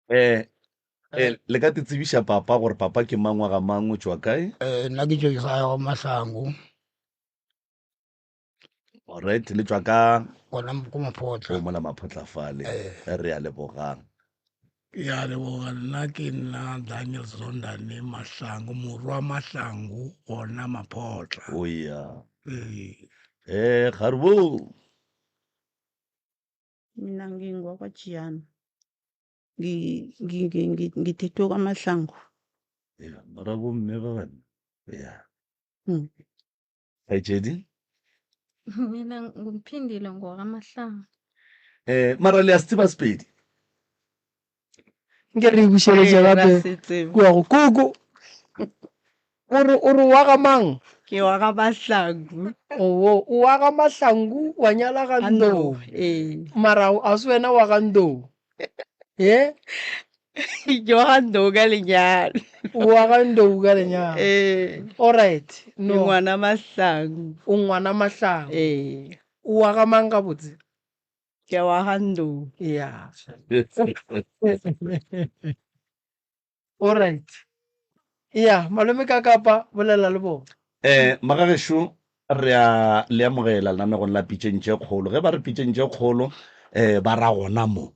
eh le ka tsebisha papa gore papa ke mangwa ga mangwe tswa kae? Nna ke Joyisa go Masango Alright, le tswa ka gona ko o Mapotla. mola maphotlafale re a lebogang. Ya leboga, nna ke nna Daniel Zondane Mahlangu, morwa Mahlangu gona Mapotla. O ya Eh, garbo Mina ngingwakwaJiyana. Ngithethwe kwaMahlangu. mara bo mme ba bana ya Mm. Jedi Mina nguMphindile ngwakaMahlangu. mara le a se tseba Sepedi nke re bušeletše gape kua go koko o re wa ga mang Ke wa kaMahlangu. o wa ga Mahlangu wa nyala ga Ndou mara a se wena wa ga Ndou Ke wa ga Ndou ka lenyalo. o wa ga Ndou ka lenyalo alright Ke no ngwana Mahlangu. o ngwana Mahlangu o wa ga mang ka botse Ke wa ga Ndou. ya alright ya malome ka kapa bolela le bona magagesho re a le amogela lanegong la pitšentše kgolo ge ba re pitšentše kgolo ba ra gona mo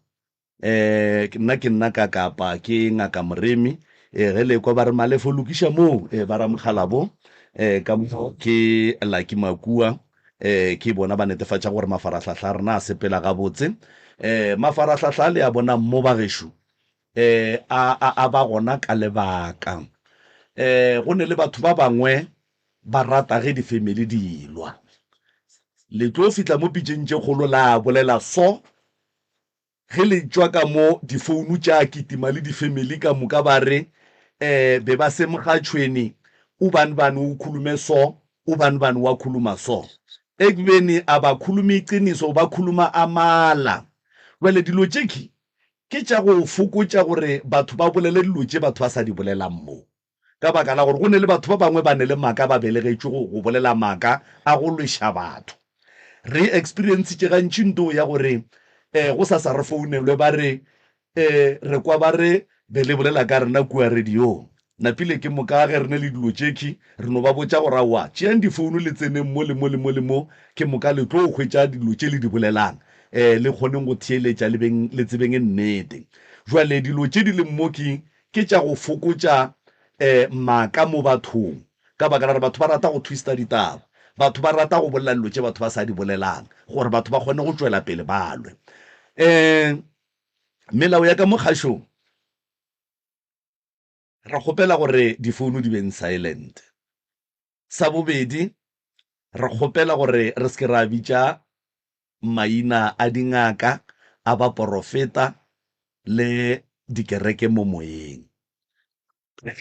nna ke nna ka kapa ke ngaka moremi ge le kwa ba re malefo lokiša moo ba ra mokgalabo ka mo ke Lucky Makua ke bona ba netefatša gore mafarahlahla a rena a sepela gabotse mafarahlahla le a bona mo bagešo a ba gona ka lebaka go ne le batho ba bangwe ba rata ge di-family dilwa le tlo fitla mo pitšeng tše kgolo la bolela so ge le tswa ka mo difounu tša kitima le di-family ka moka ba re be ba semoga tšhweni o bane o khulume so o bane wa khuluma so ekubeni abakhuluma iqiniso ba khuluma amala wele dilo tšeki ke tša go fokotša gore batho ba bolele dilo tše batho ba sa di bolelang mo ka baka la gore go ne le batho ba bangwe ba ne le maaka ba belegetšwe go bolela maaka a go lweša batho re experience tše gantši nto ya gore go sa re founelwe ba re re kwa ba re be le bolela ka rena kua radio napile ke moka ge re ne le dilo tšeki re no ba botša gore aowa tšeang difounu le tseneng mo le mo le mo le mo ke moka le tlo hwetša dilo tše le di bolelang le kgoneng go theeletša le tsebeng e nnete jwale dilo tše di leng mo ke tša go fokotša maaka mo bathong ka baka la re batho ba rata go twista ditaba batho ba rata go bolela dilo tše batho ba sa di bolelang gore batho ba kgone go tšwela pele balwe melao ya ka mo kgašong re kgopela gore difounu di beng silent sa bobedi re kgopela gore re se ke ra bitša maina a dingaka a baporofeta le dikereke mo moyeng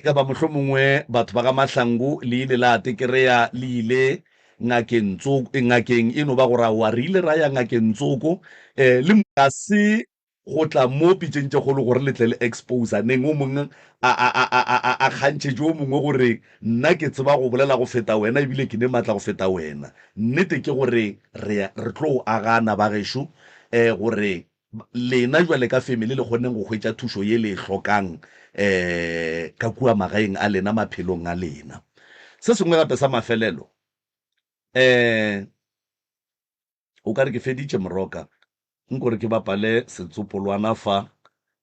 ka ba mohlho mongwe batho ba ga Mahlangu le ile la tekereya le ile ngakeng eno ba gore wa re ile ra ya ngakeng Tsoko le ka se go tla mo pitšeng tše kgolo gore le tle le expose neng o mongwe a kgantšhetše o mongwe gore nna ke tseba go bolela go feta wena ebile ke ne maatla go feta wena nnete ke gore re tlo agana ba gešo gore lena jwale ka family le kgoneng go hwetša thušo ye le e hlokang ka kua magaeng a lena maphelong a lena se sengwe gape sa mafelelo o ka re ke feditše moroka nkore ke bapale setsopolwana fa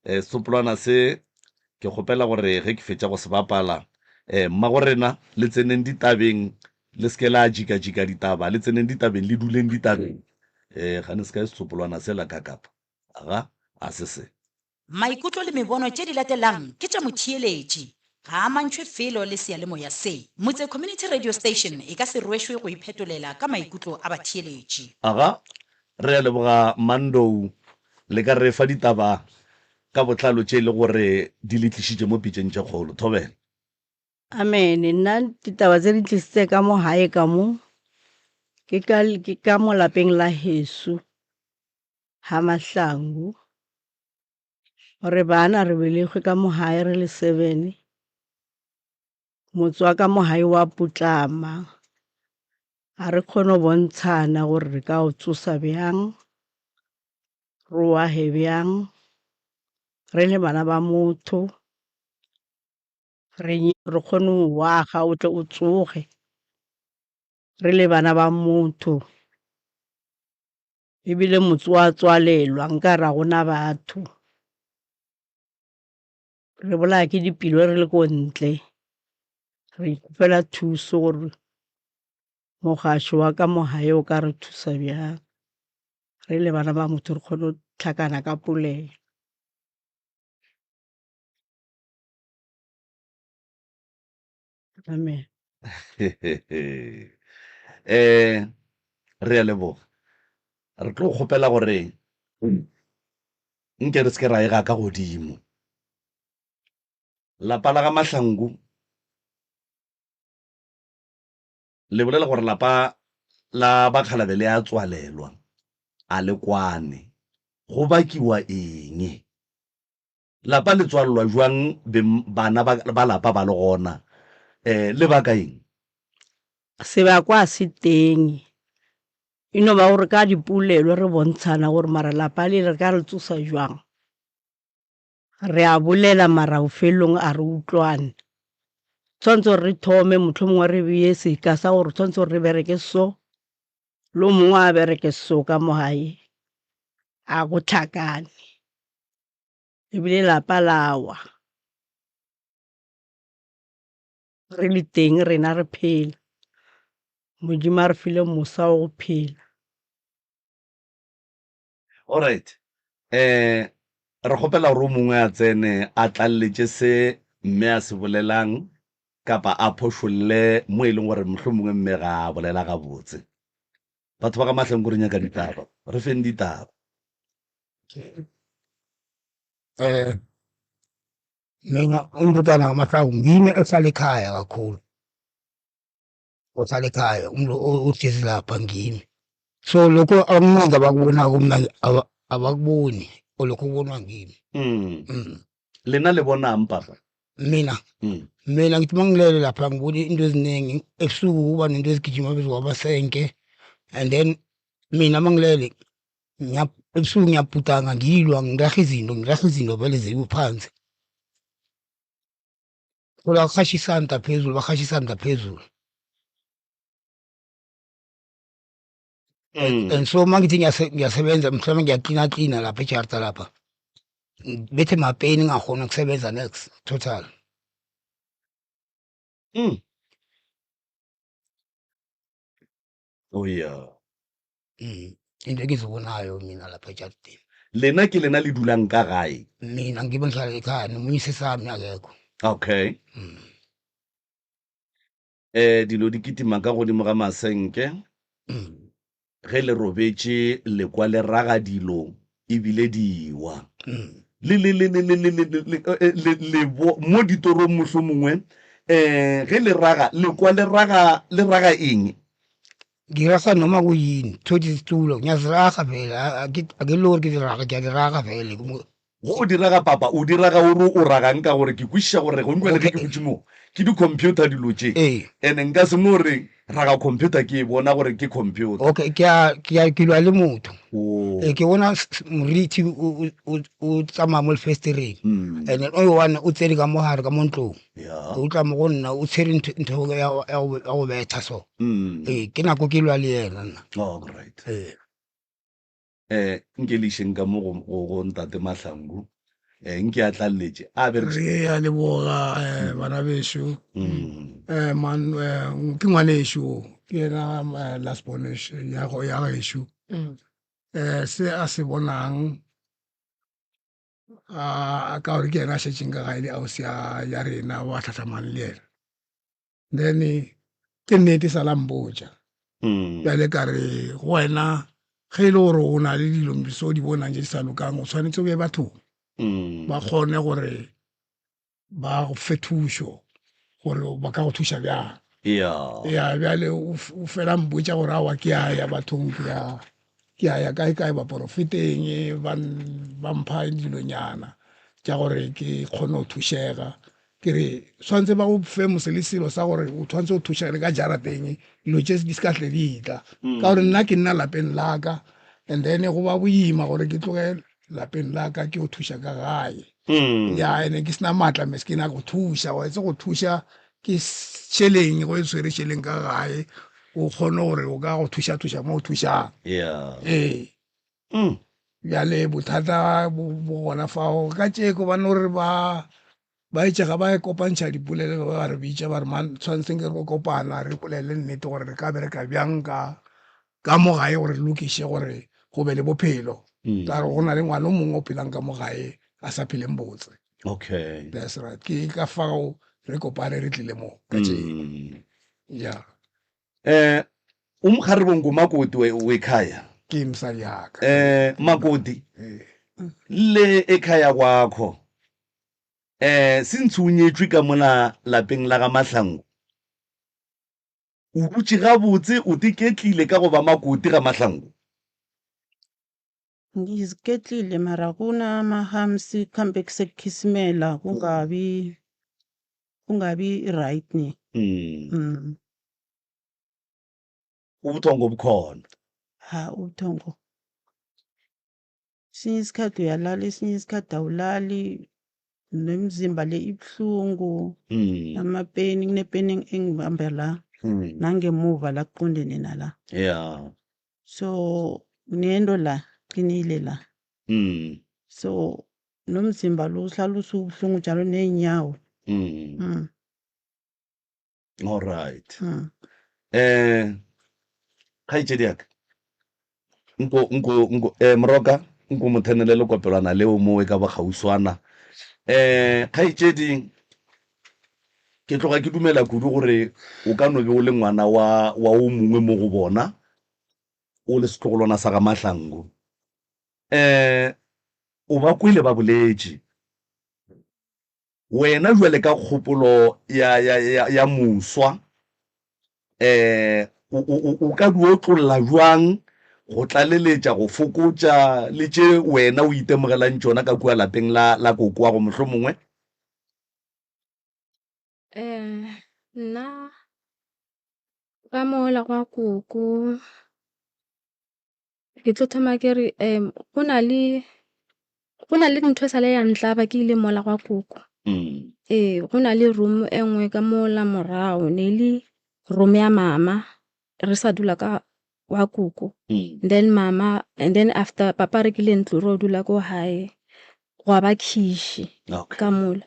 setsopolwana se ke kgopela gore ge ke fetša go se bapala mmago rena le tseneng ditabeng le seke la jika ditaba le tseneng ditabeng le duleng ditabeng gane se ka setsopolwana sela ka kapa aga a se maikutlo le mebono tše di latelang ke tša motheeletši ga a mantšhwe felo le seyalemoya se motse community radio station e ka se rwešwe go iphetolela ka maikutlo a batheeletši aga re a leboga Mandou le ka re fa ditaba ka botlalo tše le gore di le tlišitše mo pitšeng tše kgolo Thobela Amen. Nna ditaba tse di tlisitse ka mo hae ka mo ke ka mo lapeng la heso ha Mahlangu gore bana re belegwe ka mo hae re le 7 motswa ka mo hae wa Putlama a re kgone go bontshana gore re ka o tsosa bjang re wa he bjang re le bana ba motho re kgone ho aga o tle o tsoge re le bana ba motho ebile motse wa tswalelwa nka ra gona batho re bolaya ke dipelo re le ko ntle re ikopela thuso gore mogasho wa ka mohae o ka re thusa bjang re le bana ba motho re kgone go tlhakana ka polelo. Amen. Re a leboga re tlo kgopela gore nke re seke ra ega ka godimo lapa la ga Mahlangu le bolela gore lapa la Bakgalabe le a tswalelwa a le kwane go bakiwa eng lapa le tswalelwa jwang bana ba lapa ba le gona le baka eng Sebakwa se teng ino ba gore ka dipolelo re bontshana gore mara lapa le re ka re tsosa jwang re a bolela mara o felong a re utlwane tshwantse re thome motho mongwe re beye seka sa gore tshwantse re bereke so lo mongwe a bereke so ka mohae a go tlhakane ebile lapa lawa re le teng rena re phela modimo a re file mosa wa go phela. alright re kgopela gore o mongwe a tsene a tlalletše se mme a se bolelang kapa a phošolle mo e leng gore mohlomongwe mme ga a bolela gabotse batho ba ka Mahlangu re nyaka ditaba re feng ditaba mina umntwana kaMahlangu ngimi ehlala ekhaya kakhulu ohlala ekhaya umuntu uhlezi lapha ngimi so lokho akuningi abakubona kumna abakuboni olokho kubonwa ngimi lena le bonang papa mina ngithi mangilele lapha ngibona into eziningi ebusuku kuba nento ezigijima phezu kwabasenke and then mina mangilele ebusuku ngiyabhudanga ngilwa ngiraha izinto vele zibe phansi kola bahasha isandla phezulu and so mangithi ngiyasebenza mhlawumbe ngiyaklina lapha ejarta lapha bethe mapeni ngakhona ukusebenza next total oh yeah into engizibonayo mina lapha ejartini lena ke lena le dulang ka gae mina ngibe ngihlala ekhaya nomunye sesami akekho okay dilo di kitima ka godimo ga masenke ge le robetše lekwa le raga dilo ebile diwa mo ditorong mohlomongwe ge le raga lekwa le raga eng ngiraga noma kuyini thothi isitulo ngiyaziraga vele akilori ke diraga vele go diraga papa o diraga ore o ragang ka gore ke kwešiša gore go ntlwele ke godimo ke di-computer dilo tše and-e nka se no re raga computer ke e bona gore ke computer okay ke lwa le motho ke bona morithi o tsamaya mo lefestereng and then oyo one o tsene ka mogare ka mo ntlong o tla mo go nna o tshwere ntho ya go betha so ke nako ke lwa le yena nna alright nke lešeng ka mo go ntate Mahlangu nke a tlalletše re a leboga bana bešo ke ngwanešo ke ena last bonus ya gešo se a se bonang ka gore ke ena a šetšeng ka gae le ausi ya rena wa tlhatlhamane le ena then ke nnete sa lampotša bjale ka re go wena ge e le gore o na le dilo so di bonang je di sa lokang o tshwanetse o be bathong ba kgone gore ba go fe thušo gore ba ka go thuša bjang ya bjale o fela mpotša gore awa ke aya bathong ke aya kae baporofeteng ba mpha dilonyana tša gore ke kgone go thušega ke re tshwanetse ba go fe mose le selo sa gore o tshwanetse go thušegele ka jarateng dilo tše di se ka tle di tla ka gore nna ke nna lapeng la ka and then go ba boima gore ke tloge lapeng la ka ke go thuša ka gae ya ene ke sena matla meskina go thusha wa itse go thusha ke tšheleng go e tshwere tšheleng ka gae o kgone gore o ka go thusha mo o thušang bjale bothata bo gona fao ka tšeko bane gore ba etšega ba kopantšha dipolele ba re bitša ba re man tshwanetseng ke re go kopana re polele nnete gore re ka bereka bjang ka mo gae gore re lokiše gore go be le bophelo ka re go na le ngwana o mongwe o phelang ka mo gae a sa pheleng botse. Okay, that's right, ke ka fao re kopane re tlile mo ka tšeo ya umkharibong ngumakoti wekhaya ke msadi yaka makoti le ekhaya kwakho since o nyetswe ka mona lapeng la ga Mahlangu o dutse gabotse o tiketlile ka go ba makoti ga Mahlangu? Ngiziketlile mara kunamahamsi khambe kusekhisimela kungabi right ni. Ubuthongo bukhona? Ha ubuthongo. Esinye isikhathi uyalala, esinye isikhathi awulali, nemzimba le ibuhlungu, amapeni, kunepeni engibambe la, nangemuva la kuqondene nala. Yeah. So nento la qinile la. So nomzimba lo uhlala usubuhlungu njalo neenyawo. All right. Khaitsedi yaka nko moroka nko mothenelele kopelwana leo mo e ka ba gauswana. Khaitsedi ke tloga ke dumela kudu gore o ka no be o le ngwana wa o mongwe mo go bona o le setlogolwana sa ga Mahlangu. O ba kwile ba boletše wena jwale ka kgopolo ya muswa o ka duo tlolla jwang go tlaleletša go fokotša le tše wena o itemogelang tšona ka kua lapeng la koko wa go mohlomongwe? Nna ka mola gwa koko ke tlo thoma ke re go na le ntho sa le ya ntlaba ke ile mola gwa koko. Go na le room e nngwe ka mola morao ne le room ya mama re sa dula ka wa koko. Then mama and then after papa re kile ntlo ro dula ko hae gwa ba khishi ka mola.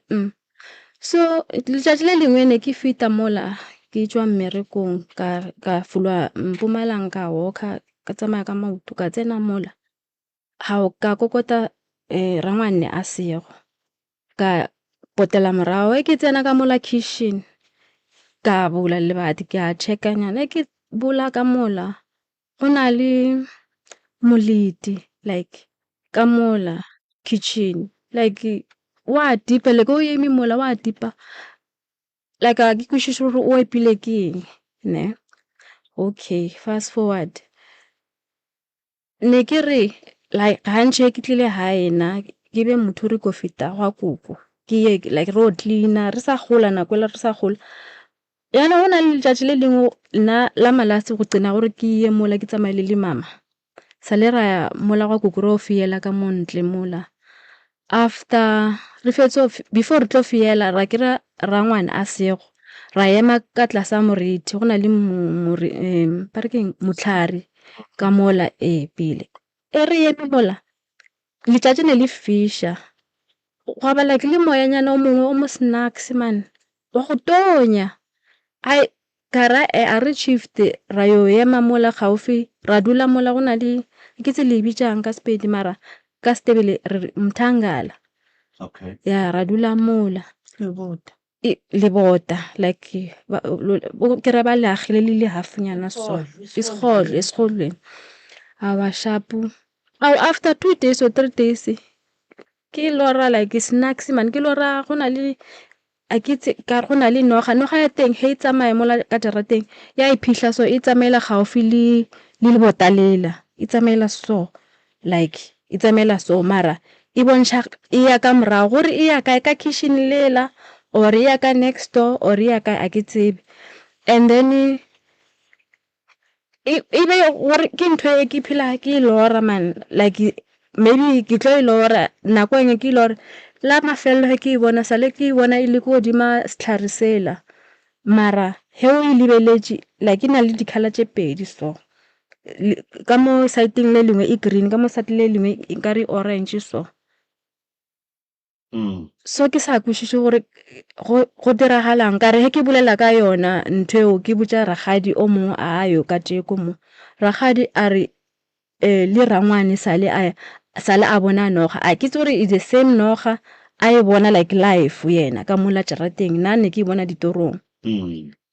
So letšatši le lengwe ne ke feta mola ke tšwa mmerekong ka fulwa Mpumalanga ka walka ka tsamaya ka maoto ka tsena mola ka kokota rangwane a sego ka potela morao ke tsena ka mola kitchen ka bula lebati ke a checkanyana ke bula ka mola go na le moliti like ka mola kitchen like wa dipa le go eme mola wa dipa like a ke kwišiše gore o epile ke eng ne. Okay, fast forward ne ke re like gantšhe ke tlile hae na ke be motho re ko feta gwa koko ke ye like road cleaner re sa gola nakwela re sa gola yana go na le letšatši le lengwe nna la malase go tsena gore ke ye mola ke tsamaile le mama sa le ra mola gwa koko re o fiela ka montle mola after re fetso before re tlo fiela ra kira rangwane a sego ra ema ka tlasa moriti go na le parking motlhari ka mola pele re eme mola letšatši ne le fisha gwa ba like le moyanyana o mongwe o mo snacks man wa go tonya ai kara a re shift ra yo ema mola gaufi ra dula mola go na le ke tse le bitšang ka Sepedi mara ka Setebele re Mthangala. Okay. Ya ra dula mola le bota like ke re ba le agile le halfnyana so isighodlo awa shapu after 2 days or 3 days ke lora like snacks man ke lora go na le a kitse ka go na le noga ya teng he tsamaye mola ka jarateng ya iphihla so e tsamaela gaufi le botalela e tsamaela so like e tsamaela so mara e bontsha e ya ka morago gore e ya ka kitchen lela or e ya ka next door or e ya ka a ke tsebe and then e be gore ke ntho e ke phela ke lora man like maybe ke tlo lora nako engwe ke lora la mafelelo he ke e bona sale ke e bona e le ko godima setlhare sela mara he o e lebeletše like e na le dikgala tše pedi so ka mo saeteng le lengwe e green ka mo saeteng le lengwe e ka re orange so so ke sa kwešiše gore go diragalang ka re he ke bolela ka yona ntho eo ke botša ragadi o mongwe ayo ka teko mo ragadi a re le rangwane sale a bona noga a ke tse gore is the same noga a e bona like life yena ka mola jarateng nna ne ke bona ditorong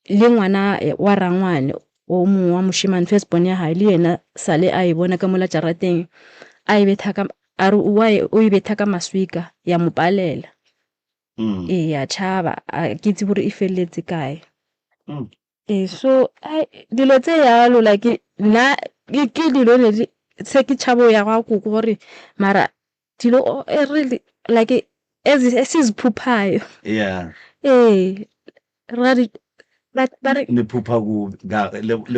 le ngwana wa rangwane o mongwe wa moshimane firstborn ya gae le yena sale a e bona ka mola jarateng a e betha ka a re o e betha ka maswika ya mo palela ya tšhaba a ke tse gore e feleletse kae so dilo tse yalo like nna ke dilo ne se ke tšhabo ya gwa koko gore mara dilo really like esiziphuphayo le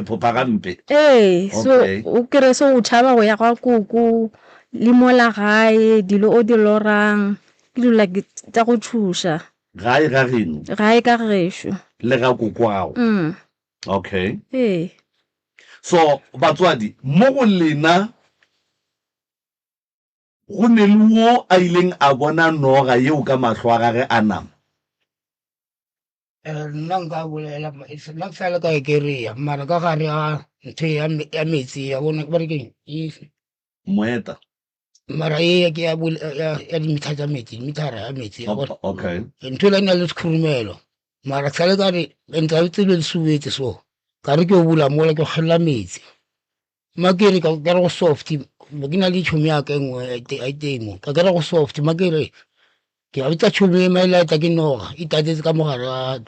phupha gampe so o kere se o tšhaba go ya gwa koko le mola gae dilo o di lorang ke dilo like tsa go thuša gae ga geno gae ka gešo le ga koko gago okay so batswadi mo go lena go ne le wo a ileng a bona noga yeo ka mahlo a gage a nama nna nka bolela nna ke sale ka e kereya mara ka gare ga ntho ya metsi ya bona ba re keng moeta mara e ke ya dimitha tsa metsi dimithara ya metsi ya bona okay ntho le na le sekhurumelo mara ke sale ka re ntse a tsebe le suetse so ka re ke o bula mola ke kgelela metsi makere ka re go soft ke na le tšhomi ya ka engwe a itemo ka re go soft makere ke a bitsa tšhomi e maelaetsa ke noga e tatetse ka mogare ga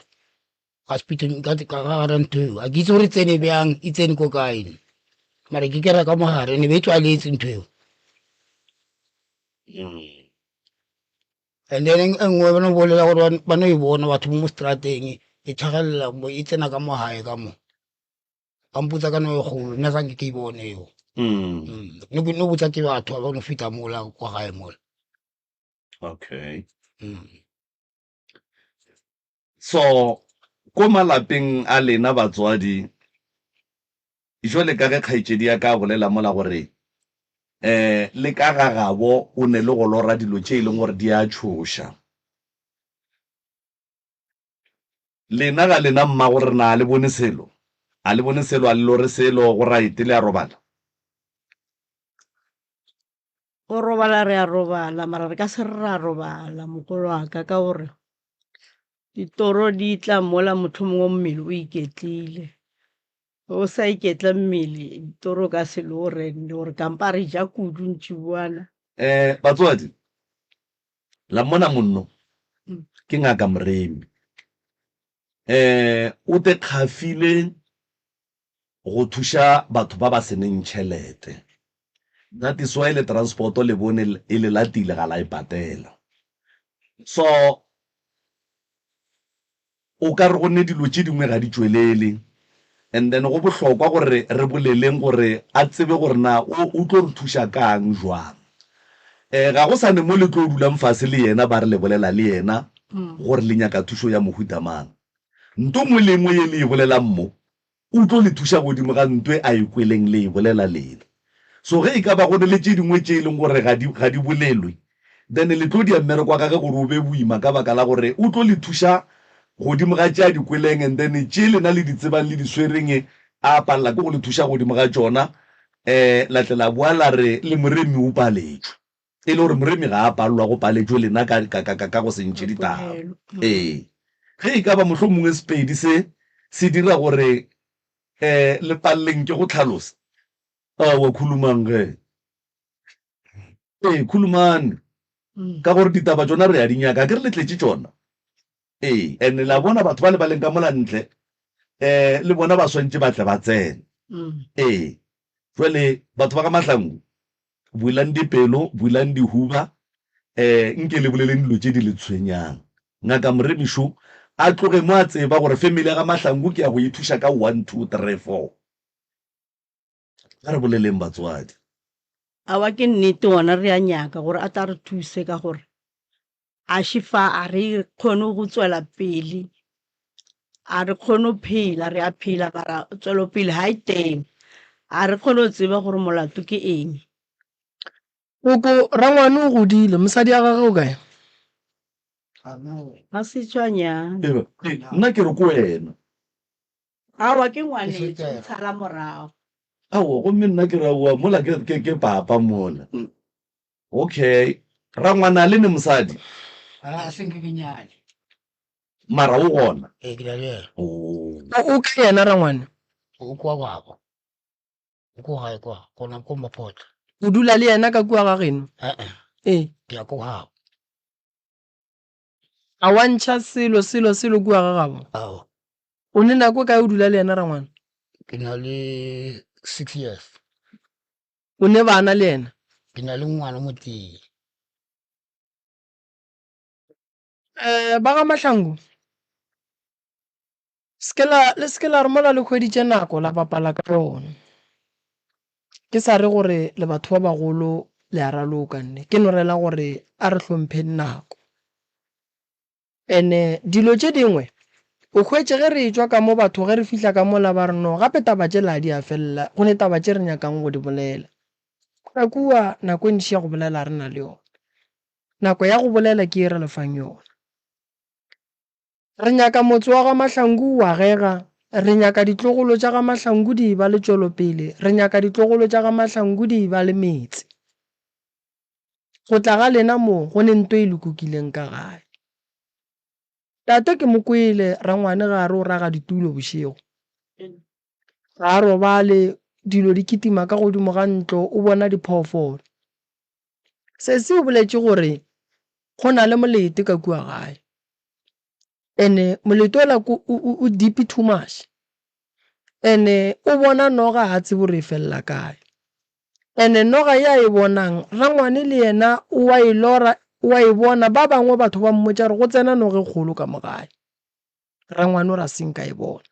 hospital ka gare ntho a ke itse gore tsene bjang e tsene ko kae mara ke kera ka mogare ne be tswaletse ntho eo and then engwe ba no bolela gore ba no e bona batho mo strateng e tlhagelela mo e tsena ka mogae ka mo ba mputsa ka no e golo nna sa ke e bone eo no botsa ke batho ba no feta mola kwa gae mola okay so ko malapeng a lena batswadi jwale ka ge kgaitsedi ya ka bolela mola gore le ka gagabo o ne le go lora dilo tše e leng gore di a tšhoša lena ga lena mma gore na le bone selo a le bone selo a le lore selo go raite le a robala go robala re a robala mara re ka se re ra robala mogolo wa ka gore ditoro di tla mola motho mongwe mmele o iketlile o sa iketla mmele ditoro ka se lo rende gore kampa re ja kudu ntši buana batswadi la mona monno ke ngaka Mremi o te kgafile go thuša batho ba ba seneng tšhelete that is why le transporto le bone e le latile ga la e patela so o ka re go nne dilo tše dingwe ga di tšwelele and then go bohlokwa gore re boleleng gore a tsebe gore na o tlo re thuša kang jwang ga go sane mo le tlo dulang fase le yena ba re le bolela le yena gore le nyaka thušo ya mohuta mang nto mo lengwe ye le e bolela mmo o tlo le thuša godimo ga ntwe a ikweleng le e bolela lena so ge e ka ba go le tše dingwe tše e leng gore ga di bolelwe then le tlo dia mmereko ka gore o be boima ka baka la gore o tlo le thuša godimo ga tša dikweleng and then tše lena le ditsebang le diswereng a palela ke go le thuša godimo ga tšona latlela boa la re le Moremi o paletšwe e le gore Moremi ga a palelwa go paletšwe lena ka go sentšhe ditaba ge e ka ba mohlho mongwe Sepedi se dira gore le paleleng ke go tlhalosa wa khulumang ge khulumane ka gore ditaba tšona re ya dinyaka ke re letletše tšona and la bona batho ba le baleng ka mola ntle le bona ba swantše batle ba tsene jwale batho ba ka Mahlangu buelang dipelo buelang dihuba nke le boleleng dilo tše di le tshwenyang ngaka Moremi Show a tloge mo a tseba gore family ya ga Mahlangu ke ya go ithuša ka 1 2 3 4 ga re boleleng batswadi awa ke nnete gona re a nyaka gore a tla re thuse ka gore a shifa a re kgone go tswela pele a re kgone go phela re a phela bara tswelo pele ha iteng a re kgone go tseba gore molato ke eng Koko rangwane o godile mosadi a gagwe o kae ga se tshwanya nna ke re ko wena awa ke ngwanetse tshala morago ao gomme nna ke raua mola ke papa mola okay rangwana le ne mosadi a senke ke nyale mara o gona ke la le o ka yena rangwane o kwa gwago o ko gae kwa kona ko mapotla o dula le yena ka kua ga geno ke ya ko gago a wantšha selo kua ga gabo ao o ne nako kae o dula le yena rangwane ke na le 6 years o ne bana le yena ke na le ngwana mo teng ba ga Mahlangu le skela re mola le khweditše nako la papala ka yone ke sa re gore le batho ba bagolo le a raloka nne ke norela gore a re hlomphe nako ene dilo tše dingwe o khwetše ge re tswa ka mo batho ge re fihla ka mola ba re no gape taba tše la di a fella go ne taba tše re nyakang go di bolela ka kua nako e ntši ya go bolela re na le yone nako ya go bolela ke e re lefang yone re nyaka motse wa ga Mahlangu wa gega re nyaka ditlogolo tša ga Mahlangu di ba le tšwelopele re nyaka ditlogolo tša ga Mahlangu di ba le metse go tla ga lena mo go ne ntwe e lekukileng ka gae tate ke mokwele rangwane ga re o raga ditulo bošego ga robale dilo di kitima ka godimo ga ntlo o bona diphoofolo se o boletše gore go na le molete ka kua gae ene molete ola o deep too much ene o bona noga ha tsebo re fella kae ene noga ya e bonang rangwane le yena wa ilora wa e bona ba bangwe batho ba mmotša re go tsena noge kgolo ka mogae rangwane o ra senka e bona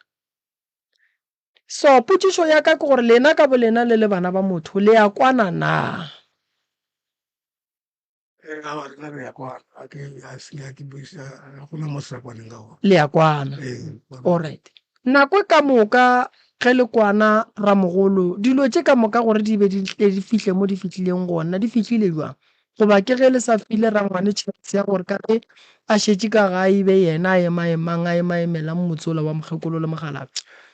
so potšišo ya ka ke gore lena ka bolena le bana ba motho le ya kwana na le ya kwana alright nako ka moka ge le kwana ramogolo dilo tše ka moka gore di be di fihle mo di fihlileng gona di fihlile jwang goba ke ge le sa file rangwane chance ya gore ka ge a šetše ka gae be yena a emaemang a emaemelang motsola wa mokgekolo le mogalabe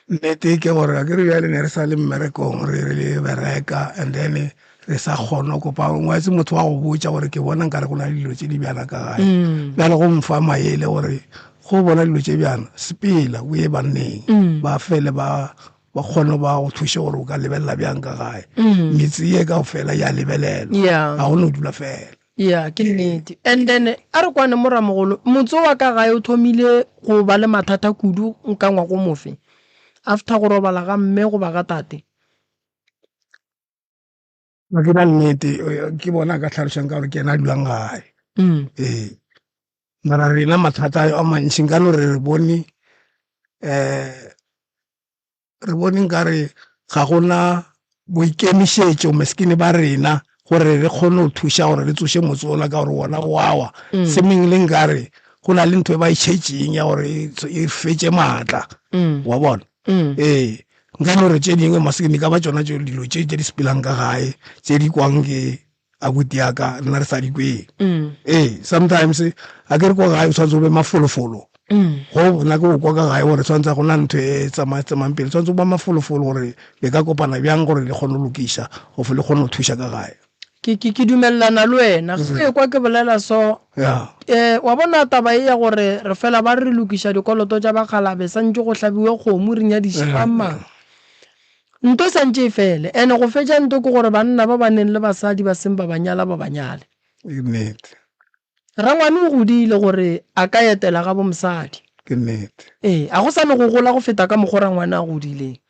nnete ke gore a ke re bjale ne re sa le mmerekong re le bereka and then re sa kgona kopa ngwaetse motho wa go botša gore ke bona nkare go na le dilo tše di bjana ka gae bjale go mfa maele gore go bona dilo tše bjana sepela o ye banneng ba fele ba kgone ba go thuše gore o ka lebelela bjang ka gae metse ye ka go fela ya lebelelwa ga go ne o dula fela ya ke nnete and then a re kwane moramogolo motse wa ka gae o thomile go ba le mathata kudu nka ngwa go mofe after go robala ga mme go ba ga tate ga ke na nnete ke bona ka tlhalošang ka gore ke ena a dulang gae mara rena mathata a mantši nka no re bone nkare ga gona boikemišetšo maskene ba rena gore re kgone go thuša gore re tsoše motse ola ka gore wona go awa semeng le nkare go na le ntho e ba itšhetšeng ya gore e fetše maatla wa bona nka no re tše dingwe masekene ka ba tšona dilo tše di sepelang ka gae tše di kwang ke abuti yaka nna re sa di kweng sometimes a ke re kwa gae o tshwanetse o be mafolofolo go bona ke go kwa ka gae gore tshwanetse go na ntho e tsamayang pele tshwanetse o ba mafolofolo gore le ka kopana bjang gore le kgone go lokiša go fe le kgone go thuša ka gae ke dumelelana le wena ge kwa ke bolela so wa bona taba e ya gore re fela ba re lokiša dikoloto tša bakgalabe santse go hlabiwe kgomo re nyadišamang nto santse e fele ene go fetša nto ke gore banna ba baneng le basadi ba seng ba banyala ba banyale rangwane o godile gore a ka etela ga bomosadi a go sa ne go gola go feta ka mokgo rangwane a godileng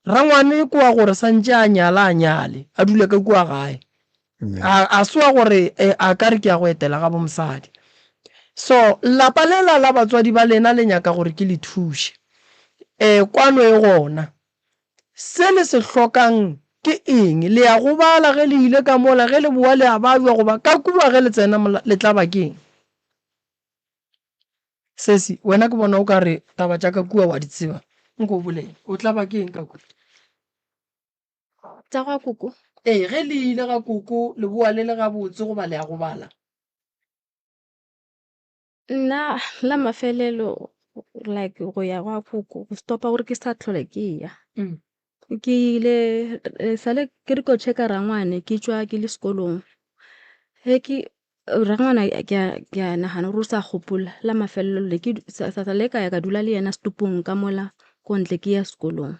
rangwane kwa gore santse a nyale a dule ka kua gae a swa gore a ka re ke ya go etela ga bomosadi so lapa lela la batswadi ba lena le nyaka gore ke le thuše kwano e gona se le se hlokang ke eng le ya go bala ge le ile ka mola ge le boa le a bajwa goba ka kua ge le tsena le tla bakeng sesi wena ke bona o ka re taba tša ka kua wa di tseba nko bolele o tla ba ke eng ka kua tsa gwa koko ge le ile ga koko le boa le ga botse go ba le ya go bala nna la mafelelo like go ya gwa koko go stopa gore ke sa tlhole ke ya ke ile sale ke re ko checka rangwane ke tswa ke le sekolong he ke rangwana ke a nagana gore o sa gopola la mafelelo le ke sa le ka ya ka dula le yena stupong ka mola ko ntle ke ya sekolong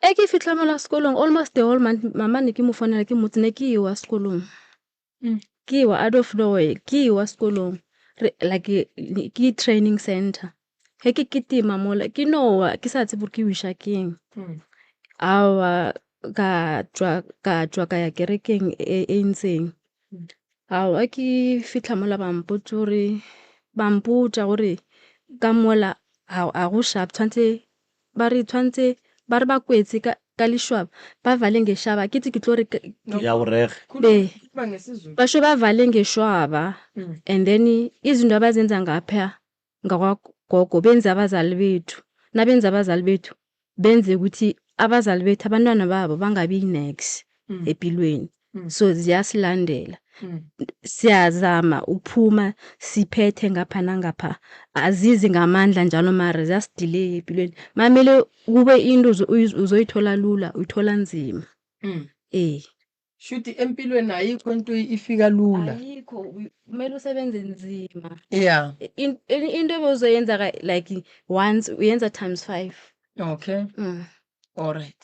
ke fitla mola sekolong almost the whole month mama ne ke mo fonela ke motsene ke wa sekolong ke wa out of nowhere ke wa sekolong like ke training center he ke kitima mola ke nowa ke sa tsebe ke wisha keng awa ka tswa ka ya kerekeng e ntseng awa ke fitla mola bampotsa gore ka mola a go sharp tshwantse ba re ba kwetse ka leshwaba ba vale ngeshaba ke tse ke tlo re ya urege basho ba vale ngeshwaba and then izinto abazenza ngapha ngakwagogo benza abazali bethu nabenza abazali bethu benze ukuthi abazali bethu abantwana babo bangabi next empilweni so ziyasilandela siyazama ukuphuma siphethe ngapha nangapha azizi ngamandla njalo mara ziyasidelay empilweni mamele kube into uzoyithola lula uyithola nzima shuthi empilweni ayikho into ifika lula ayikho kumele usebenze nzima yeah into ozoyenza like once uyenza times 5 okay all right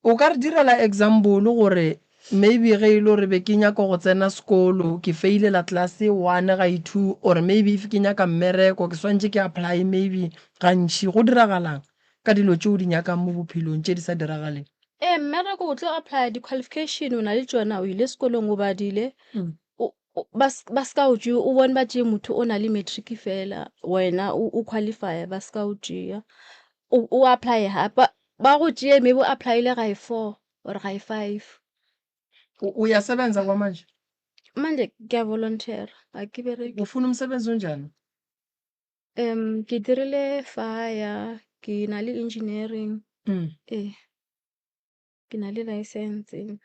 o ka re direla example gore maybe ge ile re be ke nyaka go tsena sekolo ke failela class 1 ga 2 or maybe if ke nyaka mmereko ke swantse ke apply maybe gantši go diragalang ka dilo tše o di nyakang mo bophelong tše di sa diragaleng mmereko o tlo apply di-qualification o na le tsona o ile sekolong o badile ba ska o tšea o bone ba tšee motho o na le matric fela wena o qualifya ba ska o tšea o apply hapa ba go tšee maybe o applyile ga 4 or ga 5 uyasebenza kwamanje manje ke a volunteer a ke bereke ufuna umsebenzi onjani ke dirile fire ke na le engineering ke na le license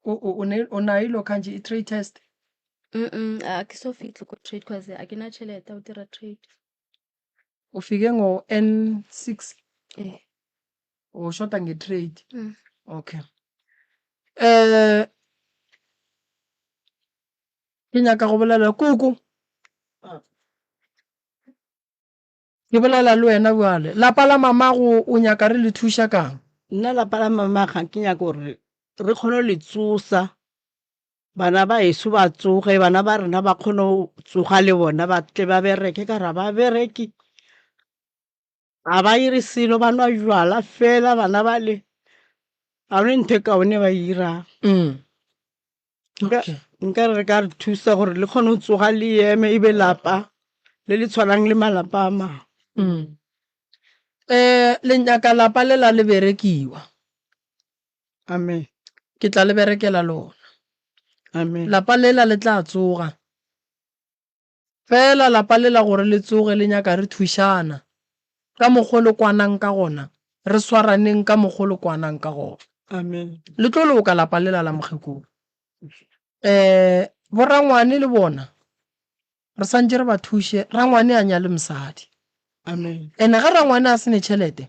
o na ilo kanje i-trade test a ke so fitlhe ko trade cause a ke na tšhelete o dira trade ufike ngo-N6 o shota nge-trade okay ke nyaka go bolela koko ke bolela le wena bjale lapa la mamago o nyaka re le thuša kang nna lapa la mama ga ke nyaka gore re kgone le tsosa bana ba eso ba tsoge bana ba rena ba kgone go tsoga le bona ba tle ba bereke ka ra ba bereki a ba ire selo ba nwa jwala fela bana ba le a re ntho kaone ba irang nka re ka re thusa gore le kgone go tsoga le eme e be lapa le le tshwanang le malapa a mangwe le nyaka lapa le la le berekiwa amen ke tla le berekela lona amen lapa lela le tla tsoga fela lapa lela gore le tsoge le nyaka re thušana ka mogolo kwanang ka gona re swaraneng ka mogolo kwanang ka gona amen le tlo le o ka lapa lela la mogekolo borangwane le bona re santse re ba thuše rangwane a nyale mosadi amen ene ga rangwane a sene tšhelete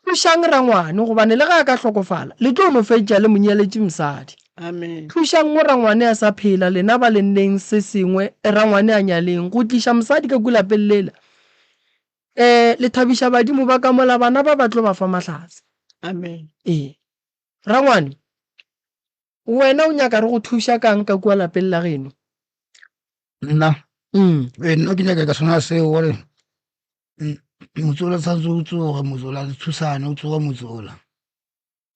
thušang rangwane gobane le ga a ka hlokofala le tlo no fetša le monyeletše mosadi amen thušang mo rangwane a sa phela lena ba le nneng se sengwe rangwane a nyaleng go tliša mosadi ka kulapeng lela le thabiša badimo ba ka mola bana ba tlo ba fa mahlatse amen rangwane wena o nyaka re go thuša kang ka kua lapeng la geno nna nna ke nyaka ka sona seo gore motsola tshwanetse o tsoge motsola le thusane o tsoga motsola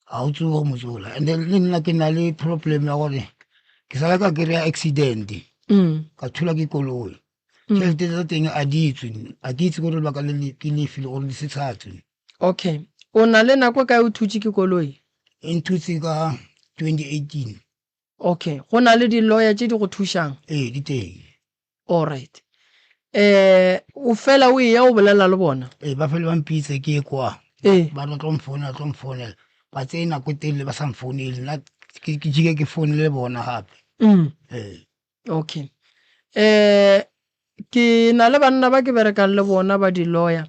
ga o tsoge motsola and then le nna ke na le problem ya gore ke sala ka kry-a accident ka thula ke koloi tšhelete tsa teng a di itswe a ke itse gore lebaka ke lefile gore di se tshatswe okay o na le nako kae o thutse ke koloi e nthutse ka 2018 Okay, go na le di-lawyer tse di go thušang. di teng. All right. O fela o ya o bolela le bona. Ba fele ba mpitse ke kwa. Ba tlo mfonela. Ba tse nako e telele ba sa mfounele. Nna ke jike ke founele bona gape. Okay. Ke na le banna ba ke berekang le bona ba di-lawyer.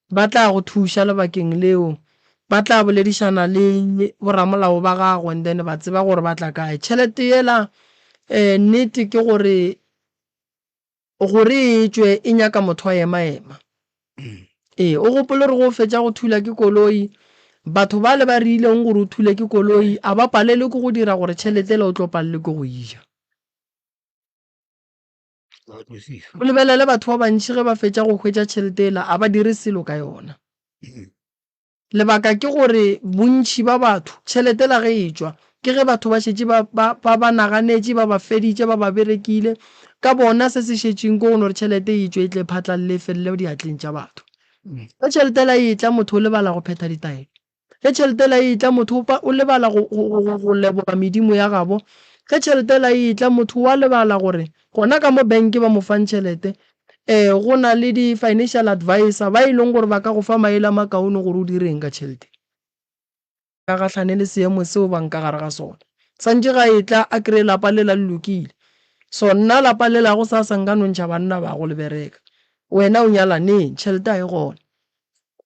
Ba tla go thuša lebakeng leo. Ba tla boledišana le boramolao ba gago and then ba tseba gore ba tla kae. Tšhelete yela nnete ke gore e tšwe e nyaka motho wa ema. O gopole re go fetša go thula ke koloi, batho ba le ba re ileng gore o thule ke koloi, a ba palele ke go dira gore tšhelete le o tlo palele ke go ija. O lebelele batho ba bantši ge ba fetša go hwetša tšhelete ela, a ba dire selo ka yona. Lebaka ke gore bontši ba batho tšhelete la ge e tšwa ke ge batho ba šetše ba naganetše ba ba feditše ba ba berekile ka bona se se šetšeng ke gone gore tšhelete e tšwe e tle phatlalle felele diatleng tša batho. Ge tšhelete la e tla motho o lebala go phetha ditaelo, ge tšhelete la e tla motho o lebala go leboga medimo ya gabo, ge tšhelete la e tla motho wa lebala gore gona ka mo bank ba mo fang tšhelete go na le di-financial advisor ba e leng gore ba ka go fa maele a makaone gore o direng ka tšhelete ka gatlhane le seemo seo banka gare ga sona. Santse ga e tla a kry-e lapa le la lelokile, so nna lapa le la go sa sanka nontšha banna ba go le bereka, wena o nyalaneng tšhelete a e gona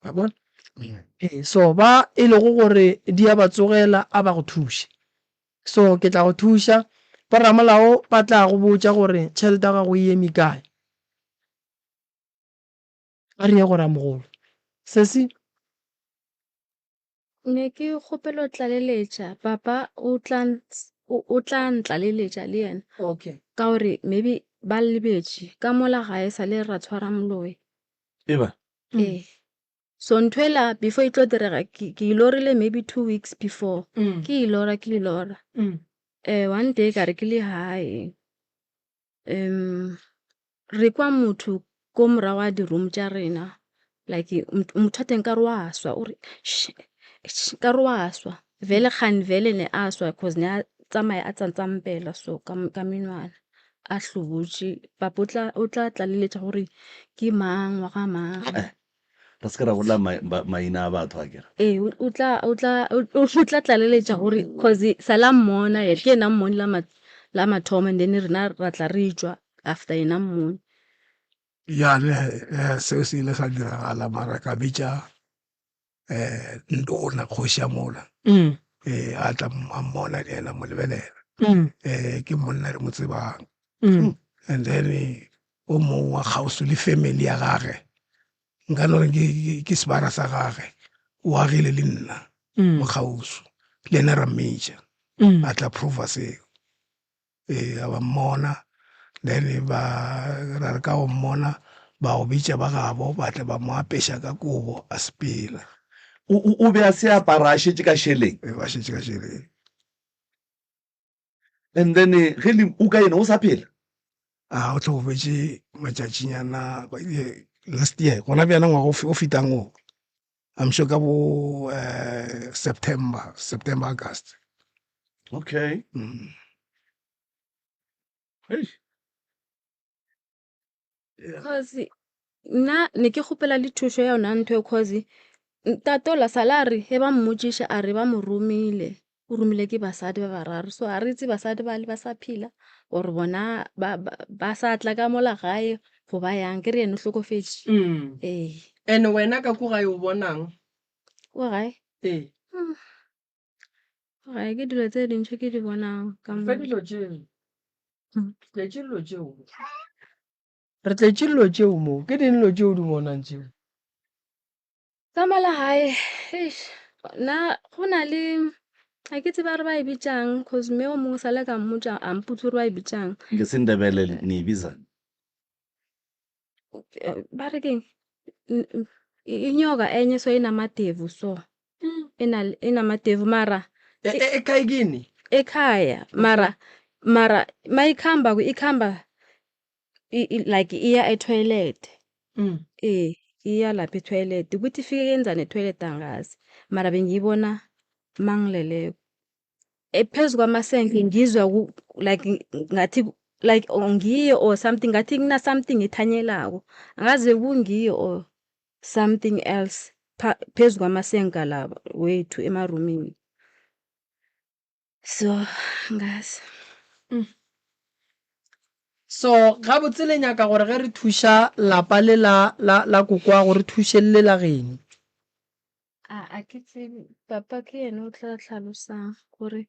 wa bona. So ba e lego gore di a ba tsogela a ba go thuše, so ke tla go thuša boramolao ba tla go botša gore tšhelete ya gago e eme kae. A re ye gore a mogolo sesi ne ke kgopela o tlaleletša papa o tla ntlaleletša le yena. Okay. Ka gore maybe ba lebetše ka mola ga e sa le ra tshwara moloi. So nthoela before e tlo direga ke ilorile maybe 2 weeks before ke ilora one day ka re ke le hae re kwa motho ko morago a di-room tša rena, like motho a teng ka re wa swa ore ka re wa swa vele kgane vele ne a swa cause ne a tsamaya a tsantsampela so ka menwana a hlobotše. Papa o tla tlaleletša gore ke mang wa ga mang. Ra se ke ra bolela maina a batho a kere. O tla tlaleletša gore cause sa la mmona ke ena mmone la mathomo and then rena ra tla re tšwa after ena mmone. Ya seo se ile sa diragala mara ka bitša ndona kgoši ya mola a tla a mmona le ena mo lebelela ke monna re mo tsebang and then o mongwe wa kgauswi le family ya gage nka no ke sebara sa gage o agile le nna mo kgauswi le ena ra mmeja a tla prova seo a ba mmona then ra re ka go mmona ba go bitša ba gabo ba tle ba mo apeša ka kobo a sepela. O be a se apara a šetše ka šheleng. Ba šetše ka šheleng. And then ge le o ka ena o sa phela o tlhogofetše matšatšinyana last year gona bjana ngwaga o fetang o I'm sure ka bo September August. Okay. Cause nna ne ke kgopela le thušo ya yona ntho cause tatola salari he ba mmotšiša a re ba mo romile o romile ke basadi ba bararo, so a re itse basadi ba le ba sa phela gore bona ba sa tla ka mola gae go ba yang ke re ene o hlokofetše. And wena ka ko gae o bonang ko gae gae ke dilo tse dintšho ke di bonang ka fe dilo tšeo re tletše dilo tšeo mo ke dilo tšeo di bonang tšeo ka mola gae. Na go na le ga ke tseba re ba e bitšang cause mme o mongwe sale ka mmotša a mputse gore ba e bitšang nke Sendebele ne e bitsa ba re keng inyoka enye so inamadevu so inamadevu mara ekhaya kini ekhaya mara mayikhamba ikhamba like iya etoilet iya lapha etoilet ukuthi ifike yenzani etoilet angazi mara bengiyibona mangileleko phezu kwamasenke ngizwa like ngathi like ngiyo or something ngathi kuna something ithanyelako angazi kungiyo or something else phezu kwamasenka la wethu emarumini so ngazi so ga botse le nyaka gore ge re thuša lapa le la kokoa gore thušelele la geno a ke tsebe papa ke ene o tla tlhalosang gore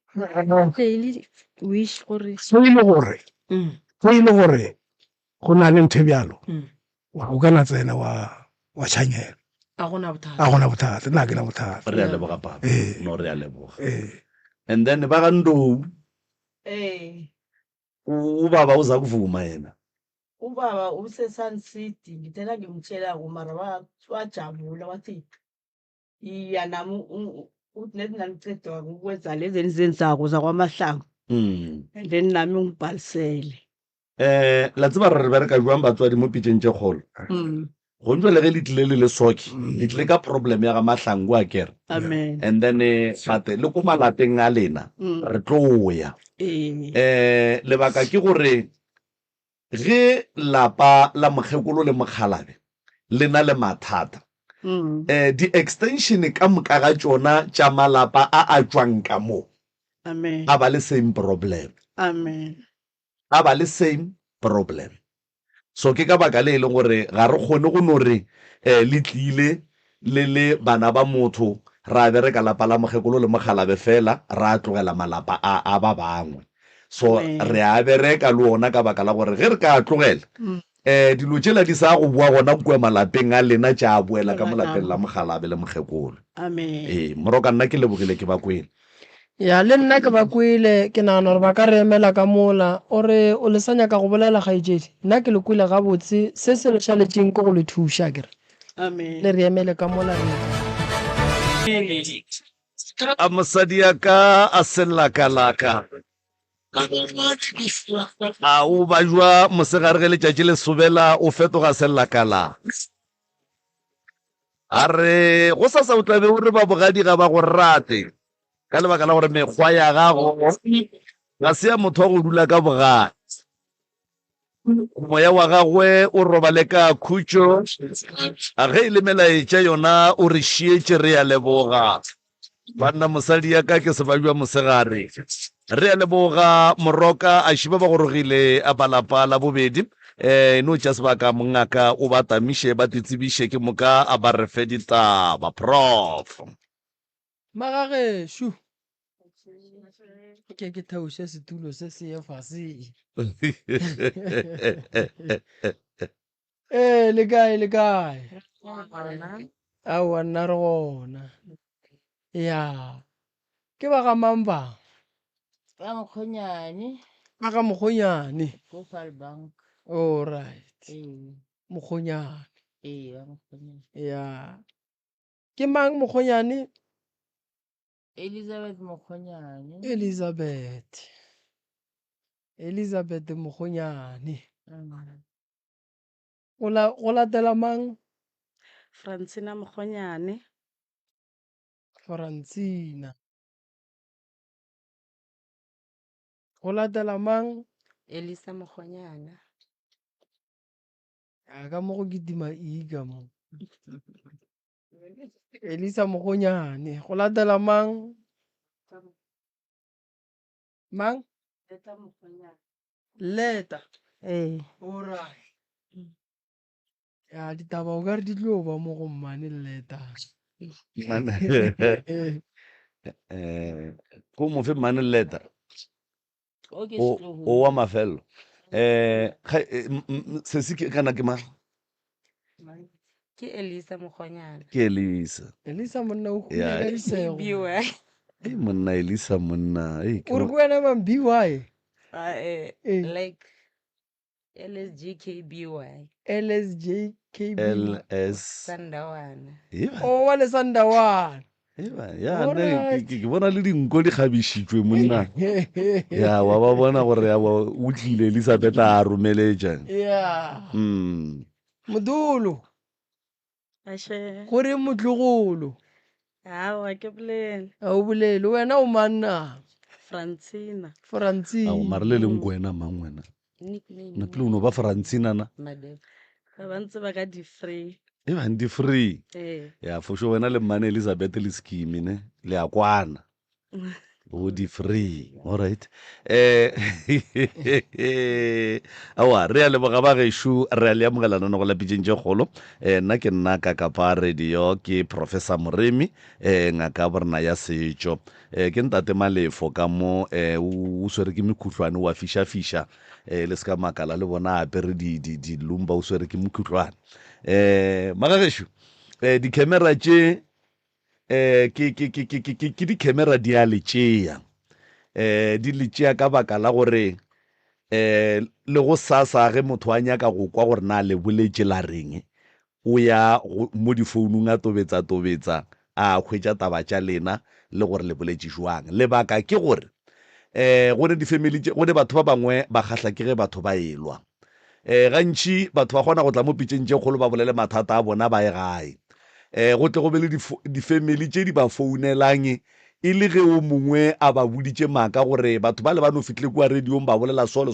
daily wish gore so ile gore go na le ntho bjalo o kana tsena wa tshanyela a gona bothata nna ke na bothata re a leboga papa no re a leboga and then ba gandou ubaba uza kuvuma yena ubaba use-Sun City ngithela ngimtshelako mara wajabula wathi iya nami nethi nangiceda ukwenza lezi enizenzako zakwamahlangu and then nami ungibhalisele la tseba re bereka jwang batswadi mo pitšeng tše kgolo go ntse le ge le tlile le soki le tlile ka problem ya ga mahlangu a kere and then gate le ko malapeng a lena re tlo ya lebaka ke gore ge lapa la mokgekolo le mokgalabe le na le mathata di-extension ka moka ga tšona tša malapa a tswang ka mo a ba le same problem a ba le same problem so ke ka baka le e leng gore ga re kgone go no re le tlile le bana ba motho ra bereka lapa la mokgekolo le mogalabe fela ra tlogela malapa a ba bangwe so re a bereka le ona ka baka la gore ge re ka tlogela dilo tšela di sa go bua gona kua malapeng a lena tša boela ka molapeng la mogalabe le mokgekolo moroka nna ke lebogile ke ba kwele ya le nna ke ba kwele ke nagana gore ba ka re emela ka mola ore o le sa nyaka go bolela kgaetšedi nna ke le kwele gabotse se se le šaletšeng ke go le thuša kere le re emele ka mola a mosadi ya ka a sellakalaka a o ba jwa mosegare ge letšatši le sobela o fetoga sellakala a re go sa o tlabe o re ba bogadi ga ba go rate ka lebaka la gore mekgwa ya gago ga se ya motho wa go dula ka bogadi moya wa gagwe o robale ka khutšo a ge e le melaetša yona o re šietše re ya leboga banna mosadi ya ka ke sebajwa mosegare re a leboga moroka a šiba ba gorogile a balapa la bobedi no tša sebaka mongaka o ba tamiše ba titsebiše ke moka a ba re fe ditaba prof magagešo ke theoše setulo se se ye fase le kae aowa nna re gona ya ke ba ga mang bang ka Mokgonyane ba ga Mokgonyane go Falbank all right Mokgonyane Mokgonyane ya ke mang Mokgonyane Elizabeth Mokgonyane Elizabeth Mokgonyane go latela mang Francina Mokgonyane Francina go latela mang Elisa Mokgonyana ka mo go kitima ika mo Elisa Mokgonyane go latela mang Leta Mokgonyane leta alright ya ditaba o ka re di tlo ba mo go mmane leta go mo fe mane leta o wa mafelo se se kana ke mang ke Elisa Mokgonyana ke Elisa monna o hule ka disego monna Elisa monna o re kwena mang BY like LSJKBY Sandawana o wa le Sandawana ke bona le dinko di kgabišitšwe monna ya wa ba bona gore o tlile Elizabeth a romeletša modolo gore motlogolo a ke bolele a o bolele wena o manna Francina. Francine. mara le leng ko wena mang wena Nickname na pele o no ba Francina na Madam. Ba ntse ba ka di-free. e bang di free ya for sure wena le mmane Elizabeth le scheme ne le a kwana o di free alright awa re a leboga ba gešo re a le amogelana no go la pitšeng tše kgolo nna ke nna ka kapa radio ke professor Moremi ngaka borena ya setšo ke ntate Malefo ka mo o swere ke mekhutlwane wa fiša le se ka makala le bona apere di lumba o swere ke mekhutlwane maga gešo di-camera tše ke di-camera di a le tšea di le tšea ka baka la gore le go sasa ge motho a nyaka go kwa gore na le boletše la reng o ya mo difounung a tobetsa a khwetša taba tša lena le gore le boletše jwang lebaka ke gore gone batho ba bangwe ba kgahla ke ge batho ba elwa gantši batho ba kgona go tla mo pitšeng tše kgolo ba bolele mathata a bona ba e gae go tle go be le di-family tše di ba founelang e le ge o mongwe a ba boditše maaka gore batho ba le ba no fitlhe kua radiong ba bolela so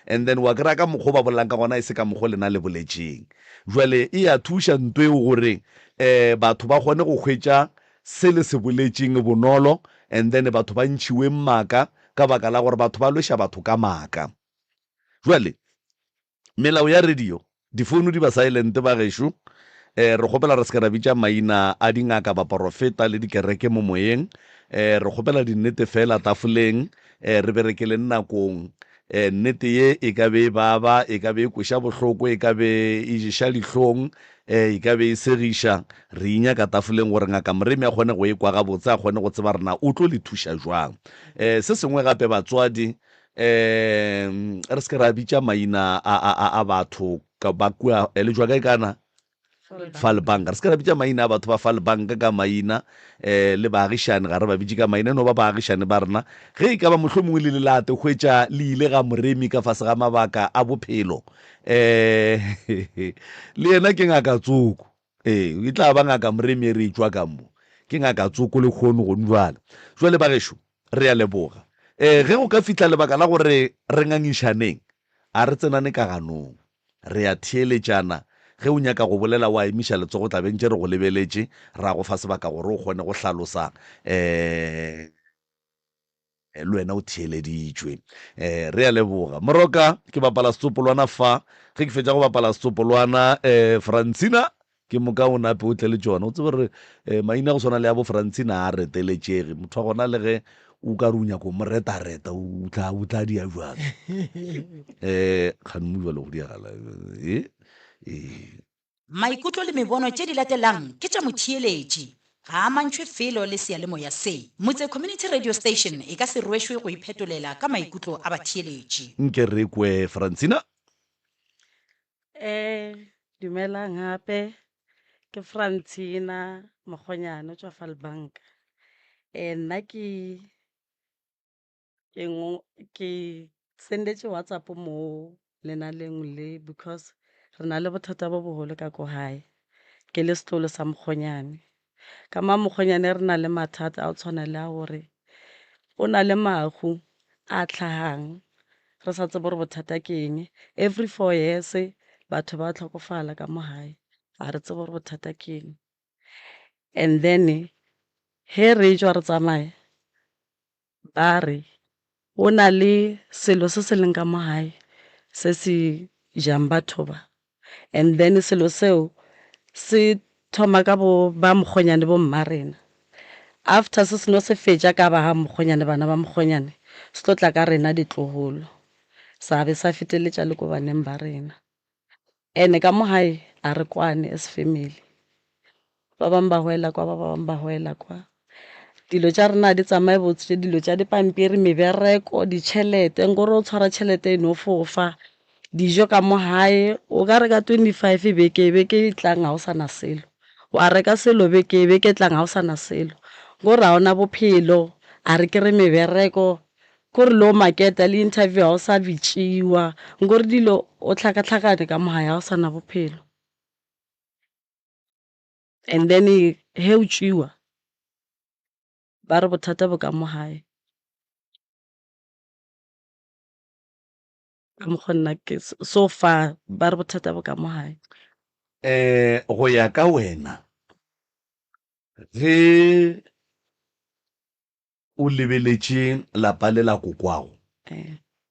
and then wa kry-a ka mokgwa ba bolelang ka gona e se ka mokgwa lena le boletšeng jwale e a thuša ntho eo gore batho ba kgone go hwetša se le se boletšeng bonolo and then batho ba ntšhiwe maaka ka baka la gore batho ba lweša batho ka maaka jwale melao ya radio difounu di ba silent ba gešo re kgopela re se ka ra bitša maina a dingaka baporofeta le dikereke mo moyeng re kgopela dinnete fela tafoleng re berekele nakong nnete ye e ka be baba e ka be e kweša bohloko e ka be e ješa dihlong e ka be e segiša re inya ka tafoleng gore ngaka Moremi a kgone go e kwa gabotse a kgone go tseba rena o tlo le thuša jwang se sengwe gape batswadi re se ka ra bitša maina a batho ba kua le jwa kae kana Falbanka re se ka ra bitša maina a batho ba Falbanka ka maina le baagišane ga re ba bitše ka maina no ba baagišane ba rena ge e ka ba mohlho mongwe le lelate hwetša le ile ga Moremi ka fase ga mabaka a bophelo le yena ke ngaka Tsoko e tla ba ngaka Moremi e re e tšwa ka mo ke ngaka Tsoko le kgono go njwala jwale ba gešo re a leboga ge go ka fitla lebaka la gore re ngangišaneng a re tsenane ka ganong re a theeletšana ge o nyaka go bolela wa emiša letsogo tlabentše re go lebeletše ra go fa sebaka gore o kgone go hlalosa le wena o theeleditšwe re a leboga moroka ke bapala setsopolwana fa ge ke fetša go bapala setsopolwana Francina ke moka o nape o tle le tšona o tsebe re maina go swana le ya bo Francina a reteletšege motho wa gona le ge o ka re o nyako mo reta o tla dia jwang kgane mo jwa le go diagala maikutlo le mebono tše di latelang ke tša motheeletši ga a mantšhwe felo le seyalemoya se motse community radio station e ka se rwešwe go iphetolela ka maikutlo a batheeletši nke re kwe Francina dumelang gape ke Francina Mokgonyane tšwa Falbanka nna ke sendetše WhatsApp mo lenaleng le because re na le bothata bo bogolo ka ko gae ke le setlolo sa Mokgonyane ka Mokgonyane re na le mathata a o tshwana le a gore o na le mahu a tlhagang re sa tsebe gore bothata ke eng every 4 years batho ba tlhokofala ka mo gae ga re tsebe gore bothata ke eng and then he re tswa re tsamaye ba re o na le selo se se leng ka mo gae se se jang batho ba and then selo seo se thoma ka ba Mokgonyane bo mmarena after se seno se fetša ka ba Mokgonyane bana ba Mokgonyane se tlo tla ka rena ditlogolo sa be sa feteletša le ko baneng ba rena ene ka mo gae a re kwane as family ba bang ba hoela kwa ba bang ba hoela kwa dilo tša rena di tsamaye botse dilo tša dipampiri mebereko ditšhelete nkore o tshwara tšhelete eno fofa dijo ka mo gae o ka reka 25 beke e tlang ga o sana selo wa reka selo beke tlang ga o sana selo ngore ga ona bophelo a re kere mebereko kore lo maketa le interview ga o sa bitšiwa ngore dilo o tlhakatlhakane ka mo gae ga o sana bophelo and then he o tšwiwa ba re bothata bo ka mo gae ka mokgwa nna ke so far ba re bothata bo ka mo hae. Go ya ka wena ge o lebeletše lapa le la kokwago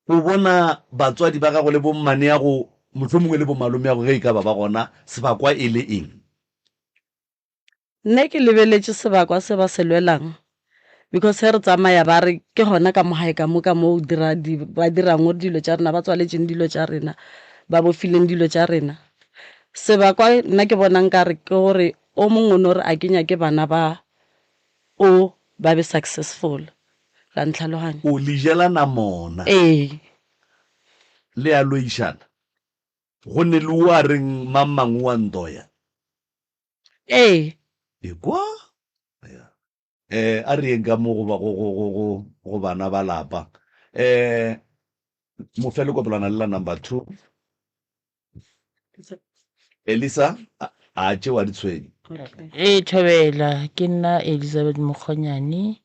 o bona batswadi ba gago le bommane ya go mohlomongwe le bomalome ya go ge e ka ba gona sebakwa e le eng? Nne ke lebeletše sebakwa se ba se lwelang because he re tsamaya ba re ke gona ka mogae ka mo ba dirang gore dilo tša rena ba tswaletšeng dilo tša rena ba bofileng dilo tša rena. Sebakwa nna ke bonang ka re ke gore o mongwe no re a kenya ke bana ba o ba be successful la ntlhaloganya. O le jelana mona le a loišana go ne le wa reng mamang wa ntoya ekwa a re eng ka mo go bana ba lapa mo fele kopelana le la number 2 Elisa a tšewa ditshwenye. Thobela ke nna Elizabeth Mokgonyane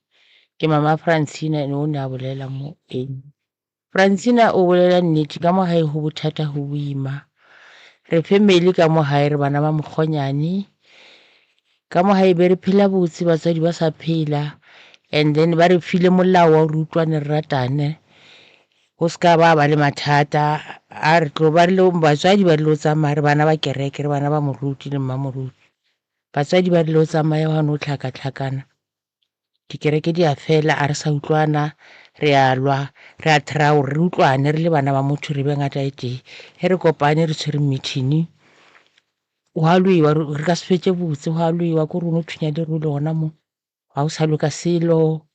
ke mama Francina o ne a bolela mo eng. Francina o bolela nnete ka mo hae ho bothata ho boima. Re family ka mo hae re bana ba Mokgonyane ka mo hae be re phela botse batswadi ba sa phela and then ba re file molao wa re utlwane re ratane go ska ba le mathata a re tlo ba re lo batswadi ba lo tsamaya re bana ba kereke re bana ba moruti le mmamoruti batswadi ba lo tsamaya wa no tlhaka-tlhakana dikereke di a fela a re sa utlwana re a lwa re a thera re utlwane re le bana ba motho re be ngata ete he re kopane re tshwere meeting wa lwiwa re ka se fetse botse wa lwiwa ko rona thunya le rule gona mo ga o sa loka selo